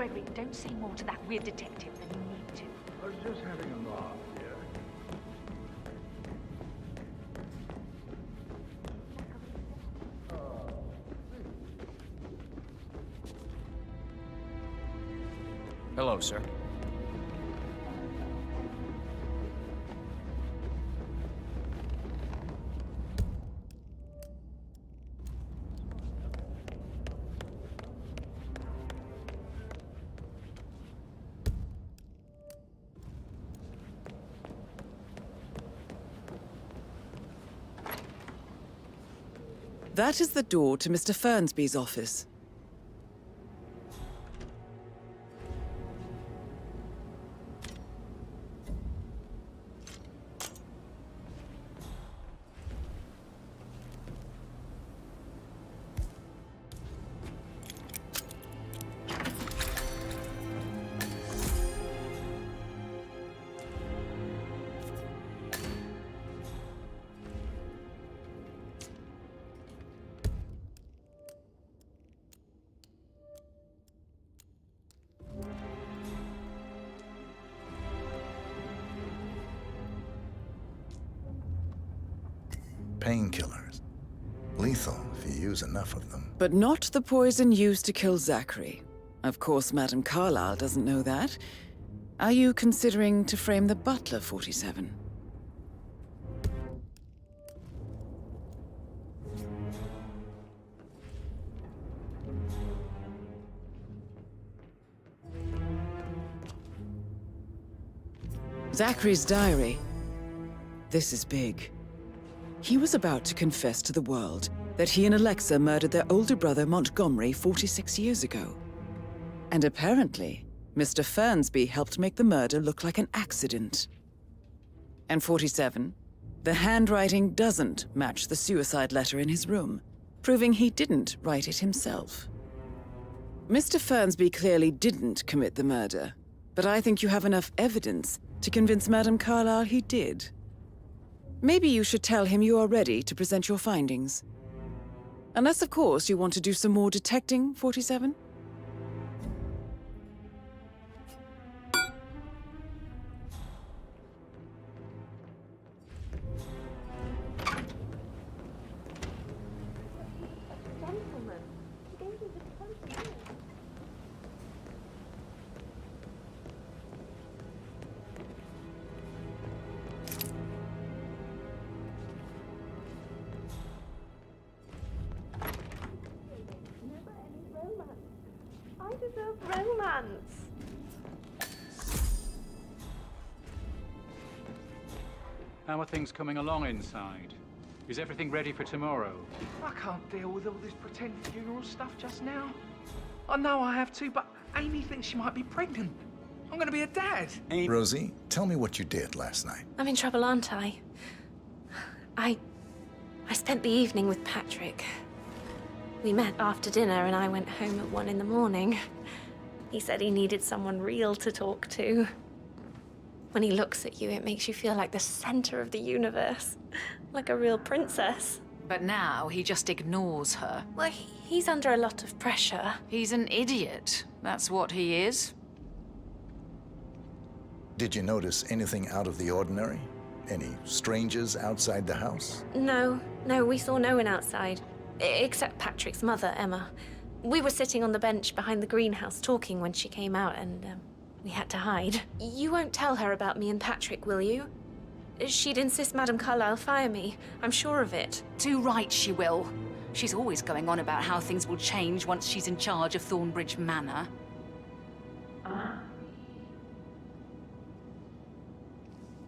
Gregory, don't say more to that weird detective than you need to. I was just having a laugh, yeah. Hello, sir. That is the door to Mr. Fernsby's office. Painkillers. Lethal if you use enough of them. But not the poison used to kill Zachary. Of course, Madame Carlyle doesn't know that. Are you considering to frame the butler, 47? Zachary's diary. This is big. He was about to confess to the world that he and Alexa murdered their older brother Montgomery 46 years ago. And apparently, Mr. Fernsby helped make the murder look like an accident. And 47, the handwriting doesn't match the suicide letter in his room, proving he didn't write it himself. Mr. Fernsby clearly didn't commit the murder, but I think you have enough evidence to convince Madame Carlyle he did. Maybe you should tell him you are ready to present your findings. Unless, of course, you want to do some more detecting, 47? I deserve romance. How are things coming along inside? Is everything ready for tomorrow? I can't deal with all this pretend funeral stuff just now. I know I have to, but Amy thinks she might be pregnant. I'm gonna be a dad. Rosie, tell me what you did last night. I'm in trouble, aren't I? I spent the evening with Patrick. We met after dinner and I went home at 1 in the morning. He said he needed someone real to talk to. When he looks at you, it makes you feel like the center of the universe. Like a real princess. But now he just ignores her. Well, he's under a lot of pressure. He's an idiot. That's what he is. Did you notice anything out of the ordinary? Any strangers outside the house? No, we saw no one outside. Except Patrick's mother, Emma. We were sitting on the bench behind the greenhouse talking when she came out and we had to hide. You won't tell her about me and Patrick, will you? She'd insist Madame Carlyle fire me. I'm sure of it. Too right she will. She's always going on about how things will change once she's in charge of Thornbridge Manor.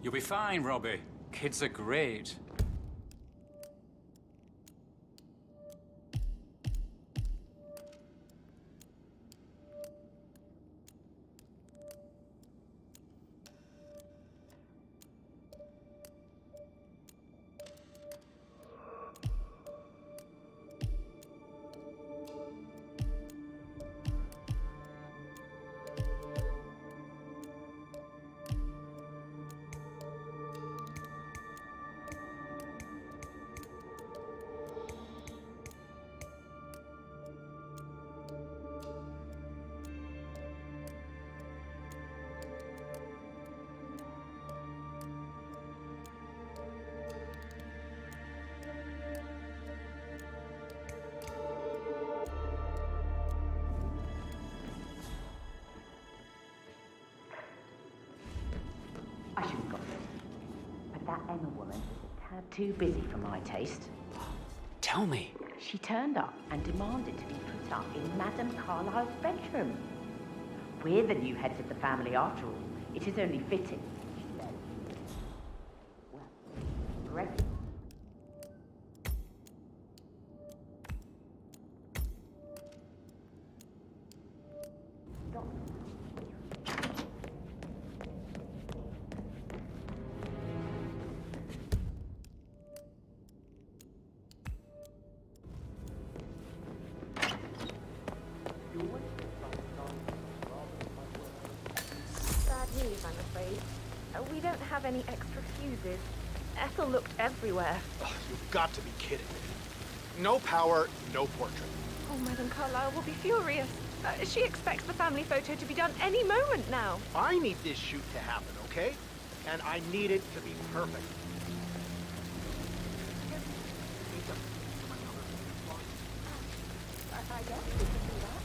You'll be fine, Robbie. Kids are great. Emma woman is a tad too busy for my taste. Tell me. She turned up and demanded to be put up in Madame Carlyle's bedroom. We're the new heads of the family after all. It is only fitting, she said. Well, correct. Bad news, I'm afraid. We don't have any extra fuses. Ethel looked everywhere. You've got to be kidding me. No power, no portrait. Oh, Madame Carlyle will be furious. She expects the family photo to be done any moment now. I need this shoot to happen, okay? And I need it to be perfect. I guess we can do that.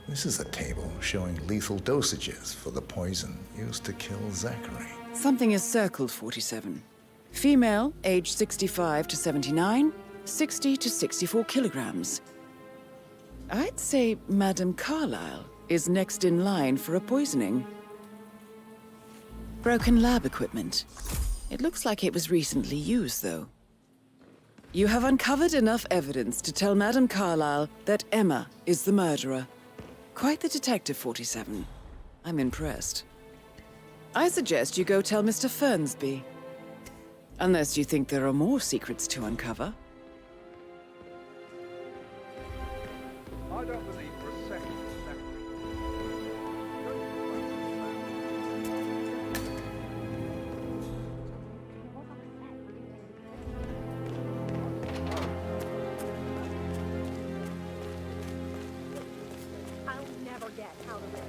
This is a table showing lethal dosages for the poison used to kill Zachary. Something is circled, 47. Female, age 65 to 79, 60 to 64 kilograms. I'd say Madame Carlyle is next in line for a poisoning. Broken lab equipment. It looks like it was recently used, though. You have uncovered enough evidence to tell Madame Carlyle that Emma is the murderer. Quite the detective, 47. I'm impressed. I suggest you go tell Mr. Fernsby. Unless you think there are more secrets to uncover. I don't believe for a second that I'll never get out of it.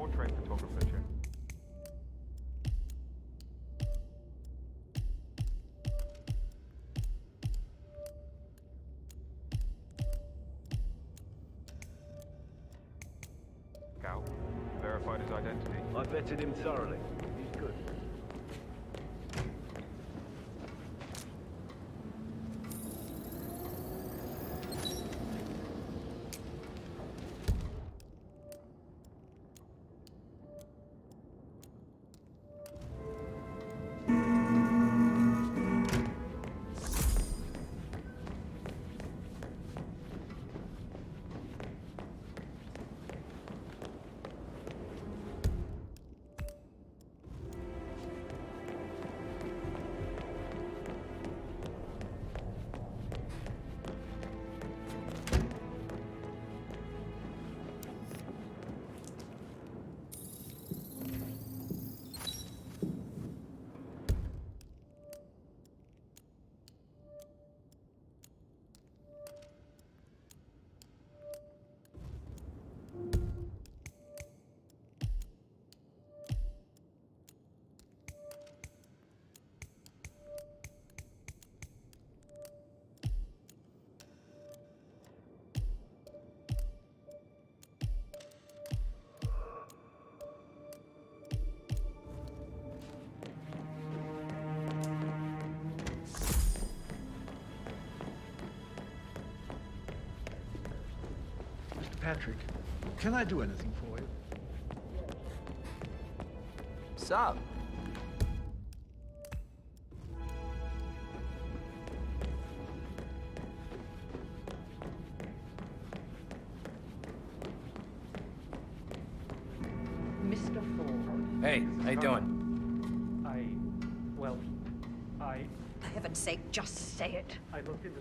portrait photographer check. Cal, verified his identity. I vetted him thoroughly. He's good. Patrick. Can I do anything for you? Sup? Mr. Ford. Hey, how you doing? For heaven's sake, just say it. I looked into...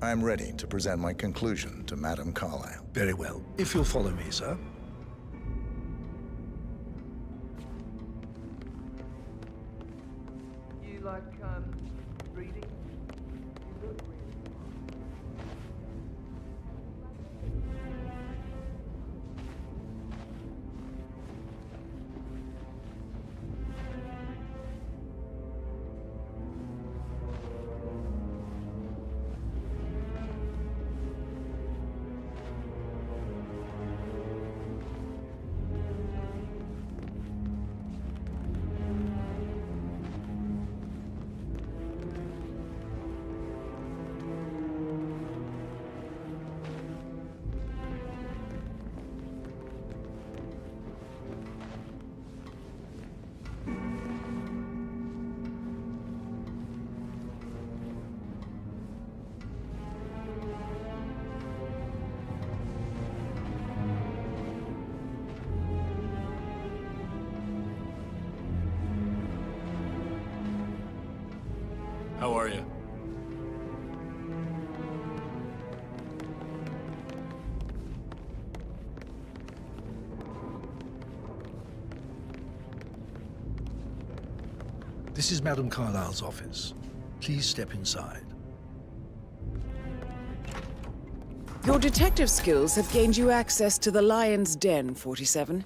I'm ready to present my conclusion to Madame Carlyle. Very well. If you'll follow me, sir. You like, reading? You look reading. How are you? This is Madame Carlyle's office. Please step inside. Your detective skills have gained you access to the Lion's Den, 47.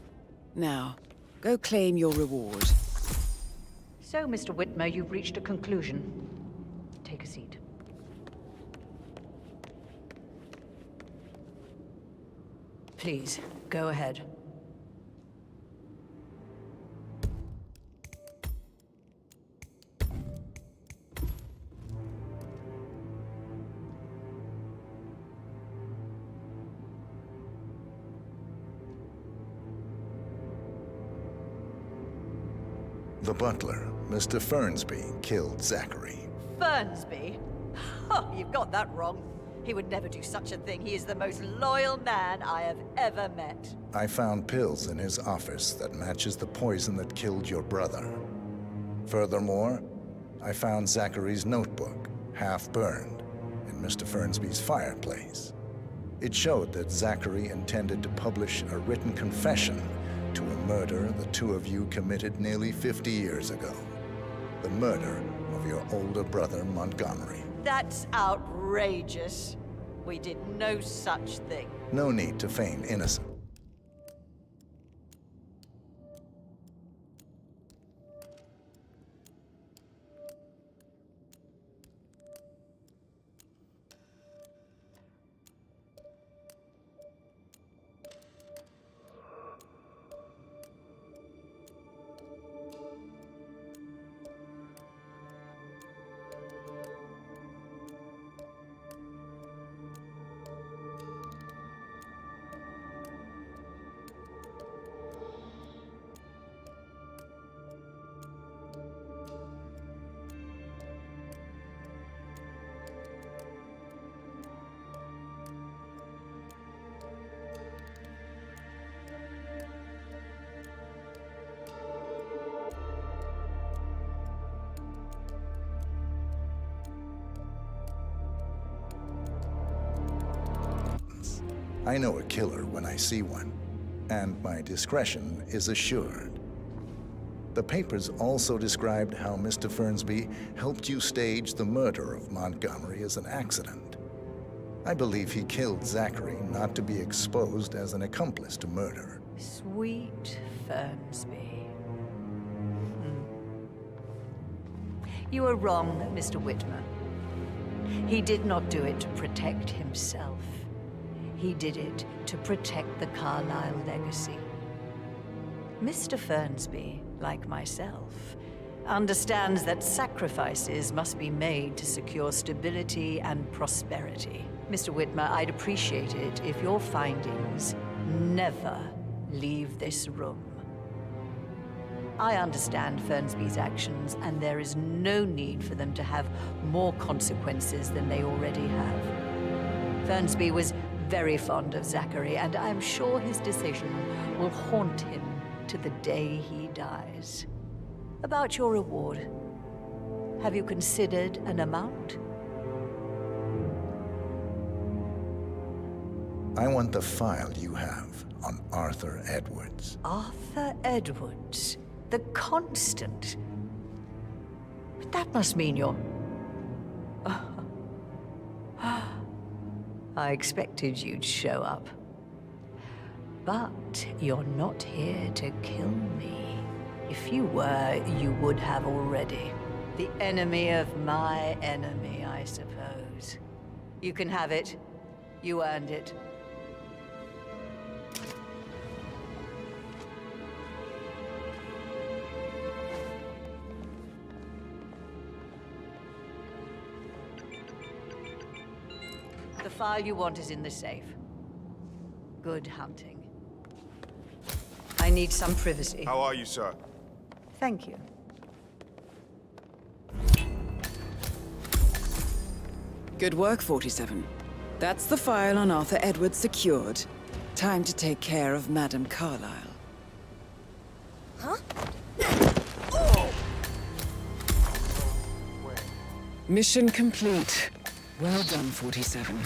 Now, go claim your reward. So, Mr. Whitmer, you've reached a conclusion. Take a seat. Please, go ahead. The butler, Mr. Fernsby, killed Zachary. Fernsby? Oh, you've got that wrong. He would never do such a thing. He is the most loyal man I have ever met. I found pills in his office that matches the poison that killed your brother. Furthermore, I found Zachary's notebook, half burned, in Mr. Fernsby's fireplace. It showed that Zachary intended to publish a written confession to a murder the two of you committed nearly 50 years ago. The murder of your older brother, Montgomery. That's outrageous. We did no such thing. No need to feign innocence. I know a killer when I see one, and my discretion is assured. The papers also described how Mr. Fernsby helped you stage the murder of Montgomery as an accident. I believe he killed Zachary not to be exposed as an accomplice to murder. Sweet Fernsby. You are wrong, Mr. Whitmer. He did not do it to protect himself. He did it to protect the Carlyle legacy. Mr. Fernsby, like myself, understands that sacrifices must be made to secure stability and prosperity. Mr. Whitmer, I'd appreciate it if your findings never leave this room. I understand Fernsby's actions, and there is no need for them to have more consequences than they already have. Fernsby was very fond of Zachary, and I'm sure his decision will haunt him to the day he dies. About your reward, have you considered an amount? I want the file you have on Arthur Edwards. Arthur Edwards, the Constant. But that must mean you're... I expected you'd show up. But you're not here to kill me. If you were, you would have already. The enemy of my enemy, I suppose. You can have it. You earned it. The file you want is in the safe. Good hunting. I need some privacy. How are you, sir? Thank you. Good work, 47. That's the file on Arthur Edwards secured. Time to take care of Madame Carlyle. Huh? Mission complete. Well done, 47.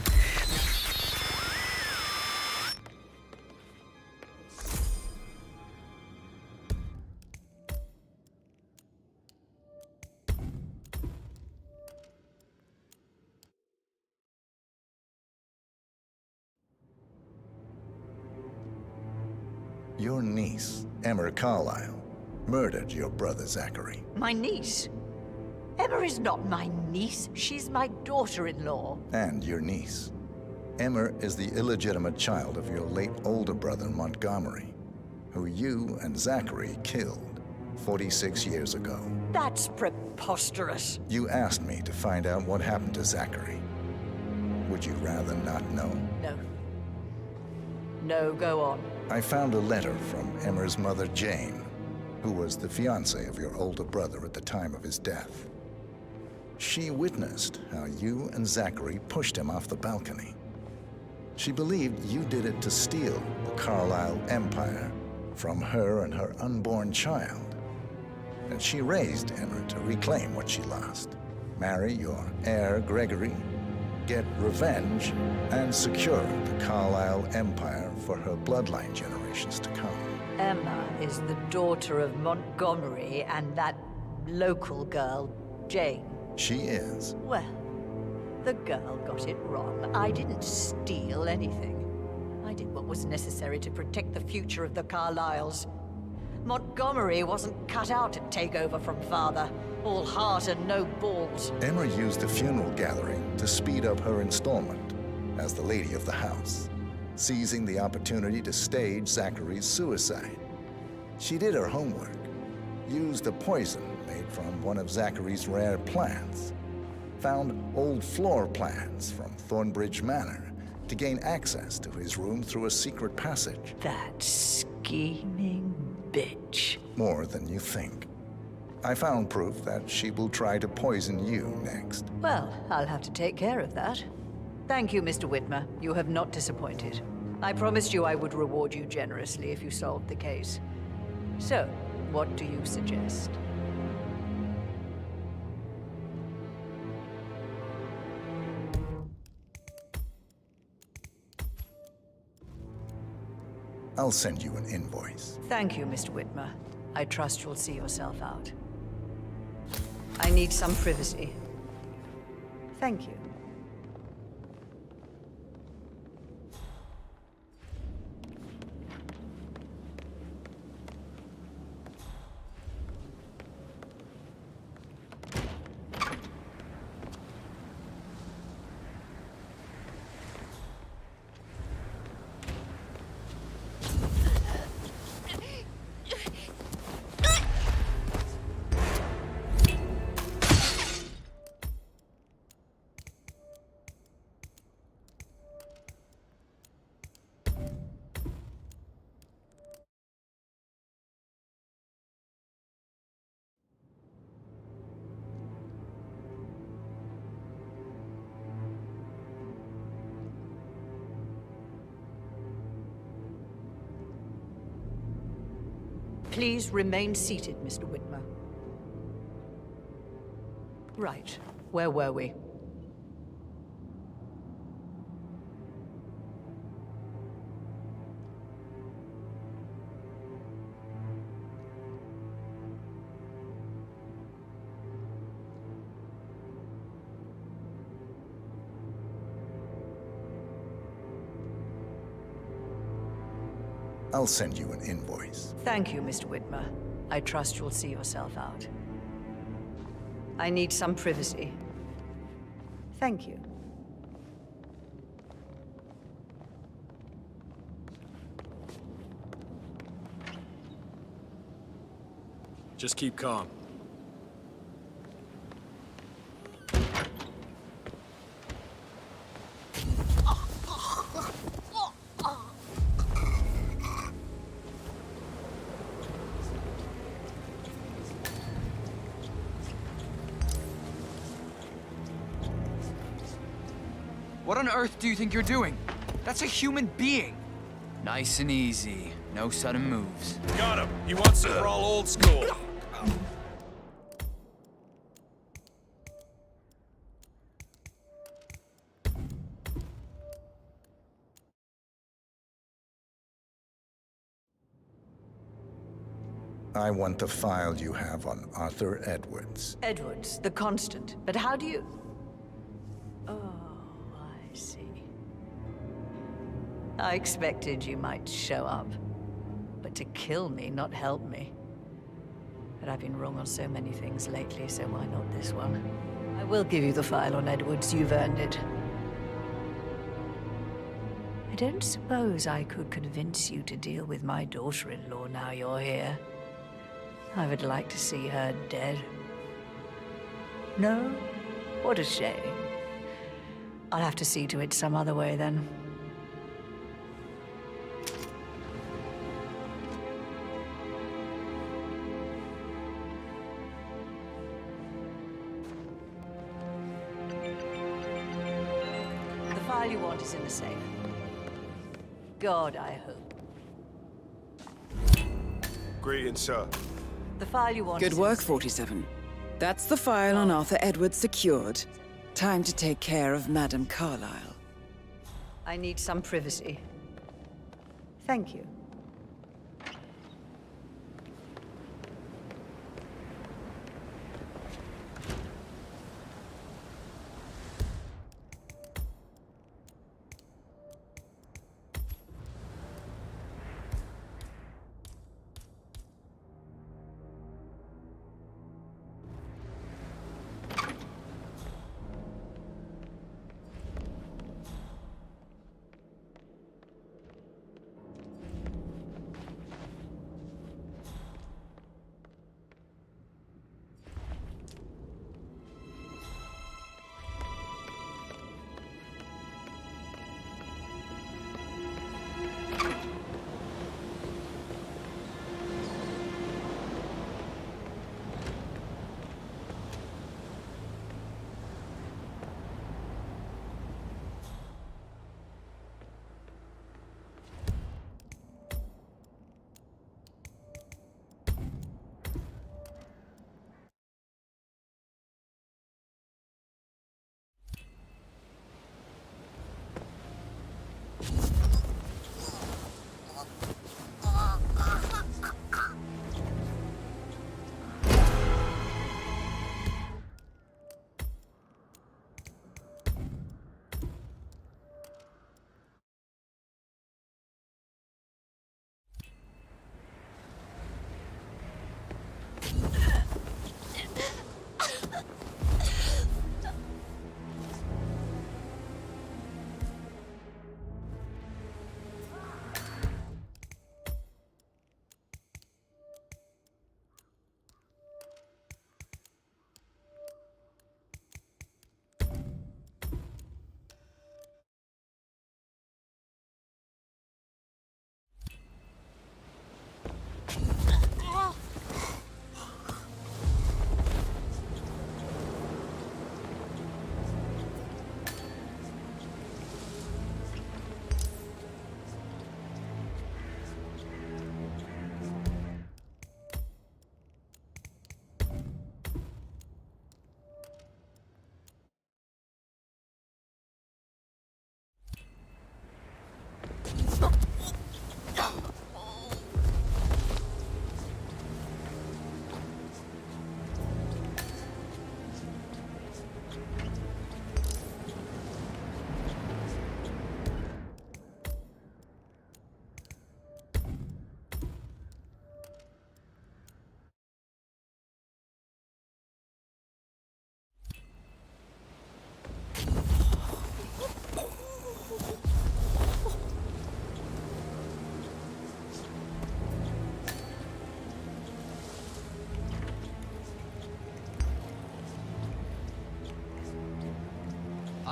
Your niece, Emma Carlyle, murdered your brother Zachary. My niece? Emma is not my niece. She's my daughter-in-law. And your niece. Emma is the illegitimate child of your late older brother Montgomery, who you and Zachary killed 46 years ago. That's preposterous. You asked me to find out what happened to Zachary. Would you rather not know? No. No, go on. I found a letter from Emma's mother, Jane, who was the fiancée of your older brother at the time of his death. She witnessed how you and Zachary pushed him off the balcony. She believed you did it to steal the Carlyle empire from her and her unborn child. And she raised Emma to reclaim what she lost. Marry your heir, Gregory, get revenge, and secure the Carlyle empire for her bloodline generations to come. Emma is the daughter of Montgomery and that local girl, Jane. She is. Well, the girl got it wrong. I didn't steal anything. I did what was necessary to protect the future of the Carlyles. Montgomery wasn't cut out to take over from father. All heart and no balls. Emma used the funeral gathering to speed up her installment as the lady of the house, seizing the opportunity to stage Zachary's suicide. She did her homework, used a poison made from one of Zachary's rare plants, found old floor plans from Thornbridge Manor to gain access to his room through a secret passage. That scheming bitch. More than you think. I found proof that she will try to poison you next. Well, I'll have to take care of that. Thank you, Mr. Whitmer. You have not disappointed. I promised you I would reward you generously if you solved the case. So, what do you suggest? I'll send you an invoice. Thank you, Mr. Whitmer. I trust you'll see yourself out. I need some privacy. Thank you. Please remain seated, Mr. Whitmer. Right. Where were we? I'll send you an invoice. Thank you, Mr. Whitmer. I trust you'll see yourself out. I need some privacy. Thank you. Just keep calm. What on earth do you think you're doing? That's a human being. Nice and easy. No sudden moves. Got him! He wants to brawl old school. I want the file you have on Arthur Edwards. Edwards, the Constant. But how do you... Oh, I see. I expected you might show up. But to kill me, not help me. But I've been wrong on so many things lately, so why not this one? I will give you the file on Edwards. You've earned it. I don't suppose I could convince you to deal with my daughter-in-law now you're here. I would like to see her dead. No? What a shame. I'll have to see to it some other way, then. The file you want is in the safe. God, I hope. Greetings, sir. The file you want Good is work, 47. That's the file on Arthur Edwards secured. Time to take care of Madame Carlyle. I need some privacy. Thank you.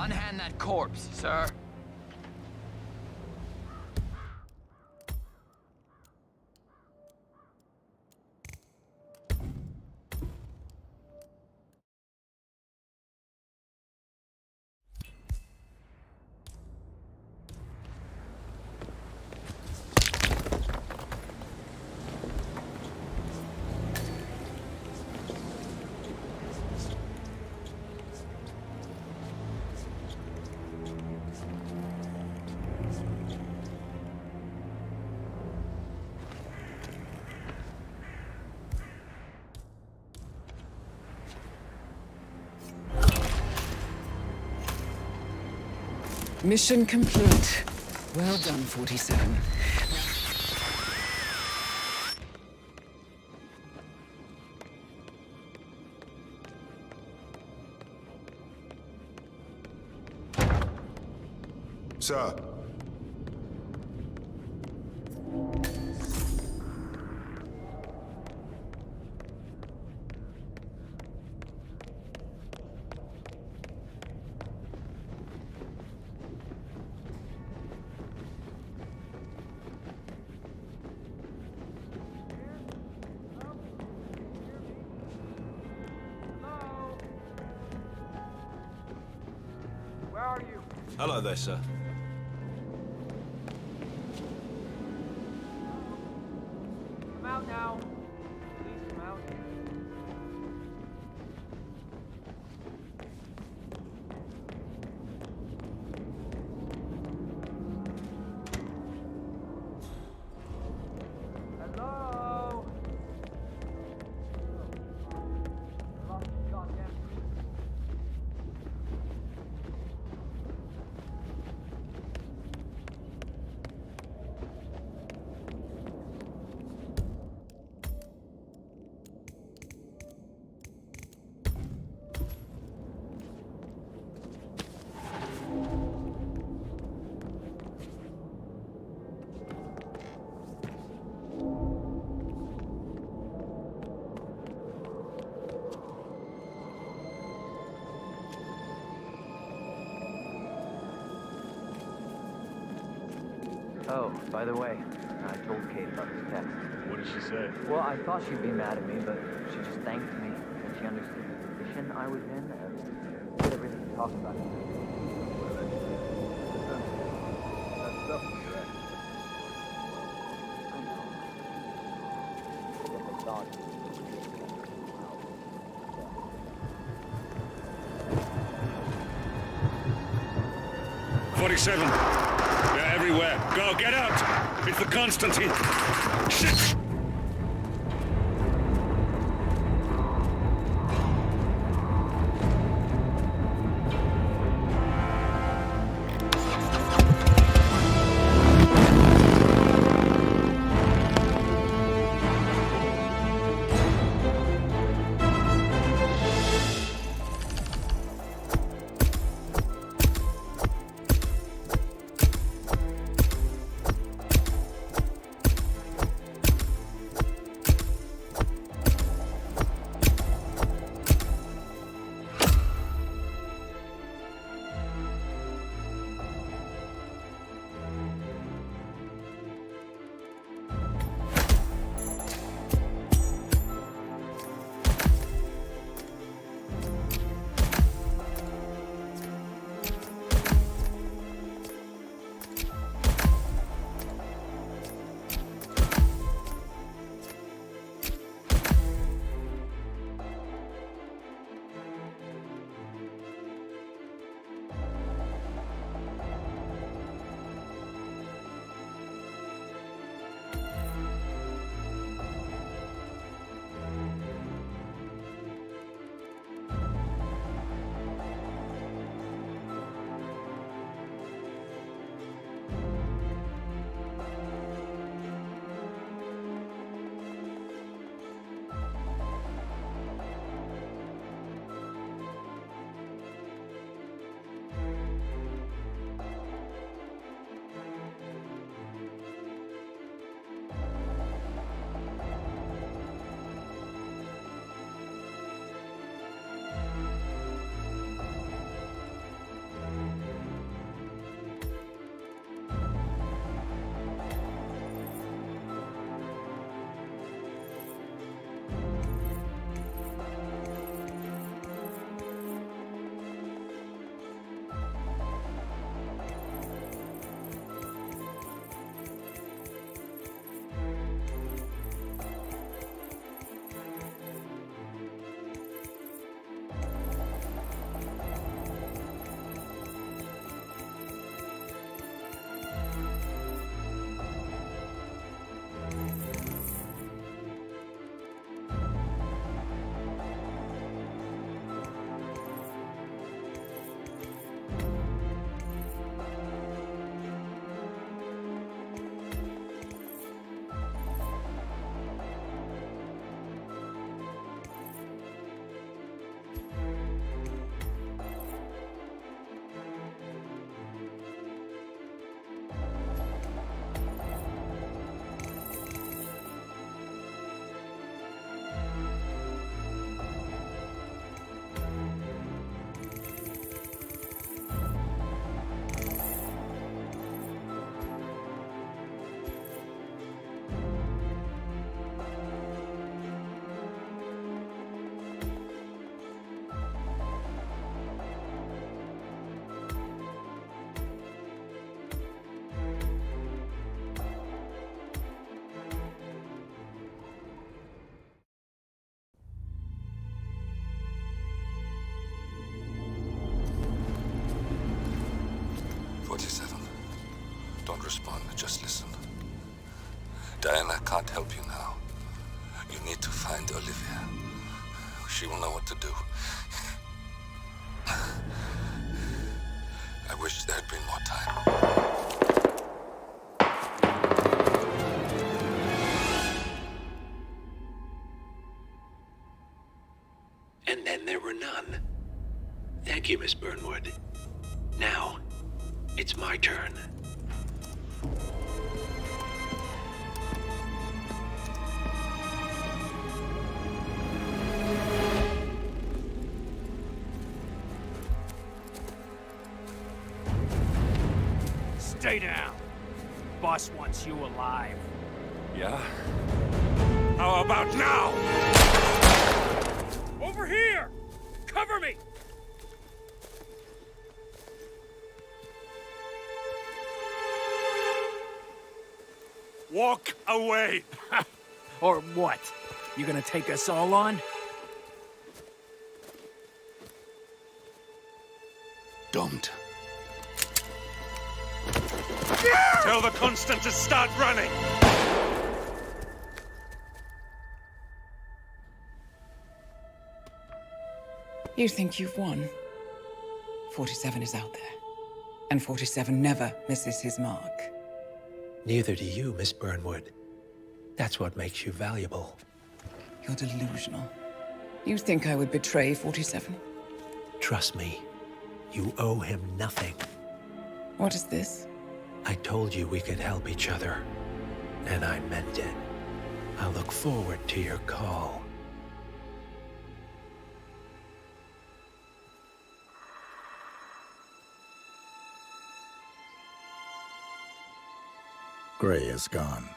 Unhand that corpse, sir. Mission complete. Well done, 47. Sir. Where are you? Hello there, sir. Come out now. Please come out. Hello? Lost the goddamn Oh, by the way, I told Kate about this text. What did she say? Well, I thought she'd be mad at me, but she just thanked me, and she understood the position I was in, and did everything to talk about it. That's stuff for you, eh? 47. They're everywhere. Go, get out! It's the Constantine. Shit! Don't respond, just listen. Diana can't help you now. You need to find Olivia. She will know what to do. I wish there had been more time. And then there were none. Thank you, Miss Burnwood. Now, it's my turn. Stay down. Boss wants you alive. Yeah? How about now? Over here! Cover me! Walk away! Or what? You gonna take us all on? Don't. Tell the Constant to start running! You think you've won? 47 is out there. And 47 never misses his mark. Neither do you, Miss Burnwood. That's what makes you valuable. You're delusional. You think I would betray 47? Trust me, you owe him nothing. What is this? I told you we could help each other, and I meant it. I'll look forward to your call. Gray is gone.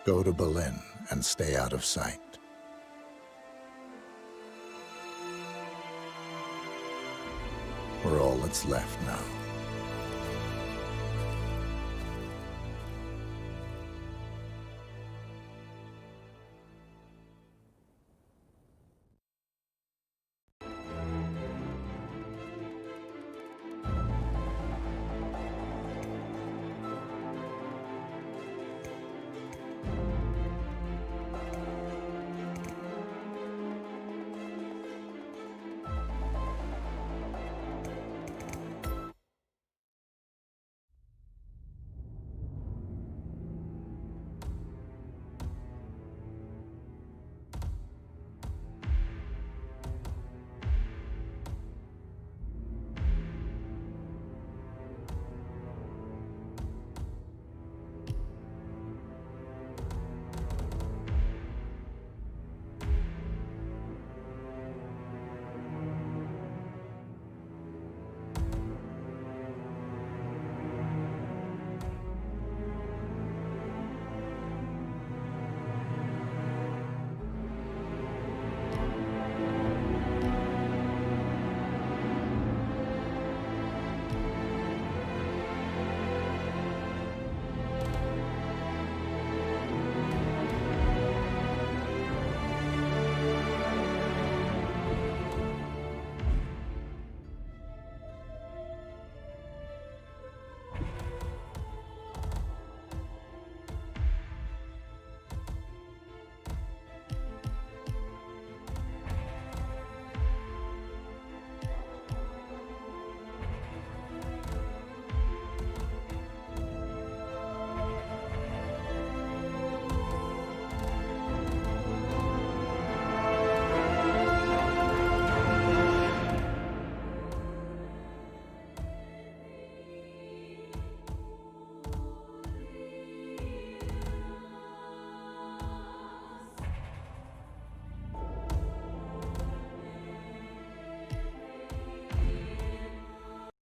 Go to Berlin and stay out of sight. We're all that's left now.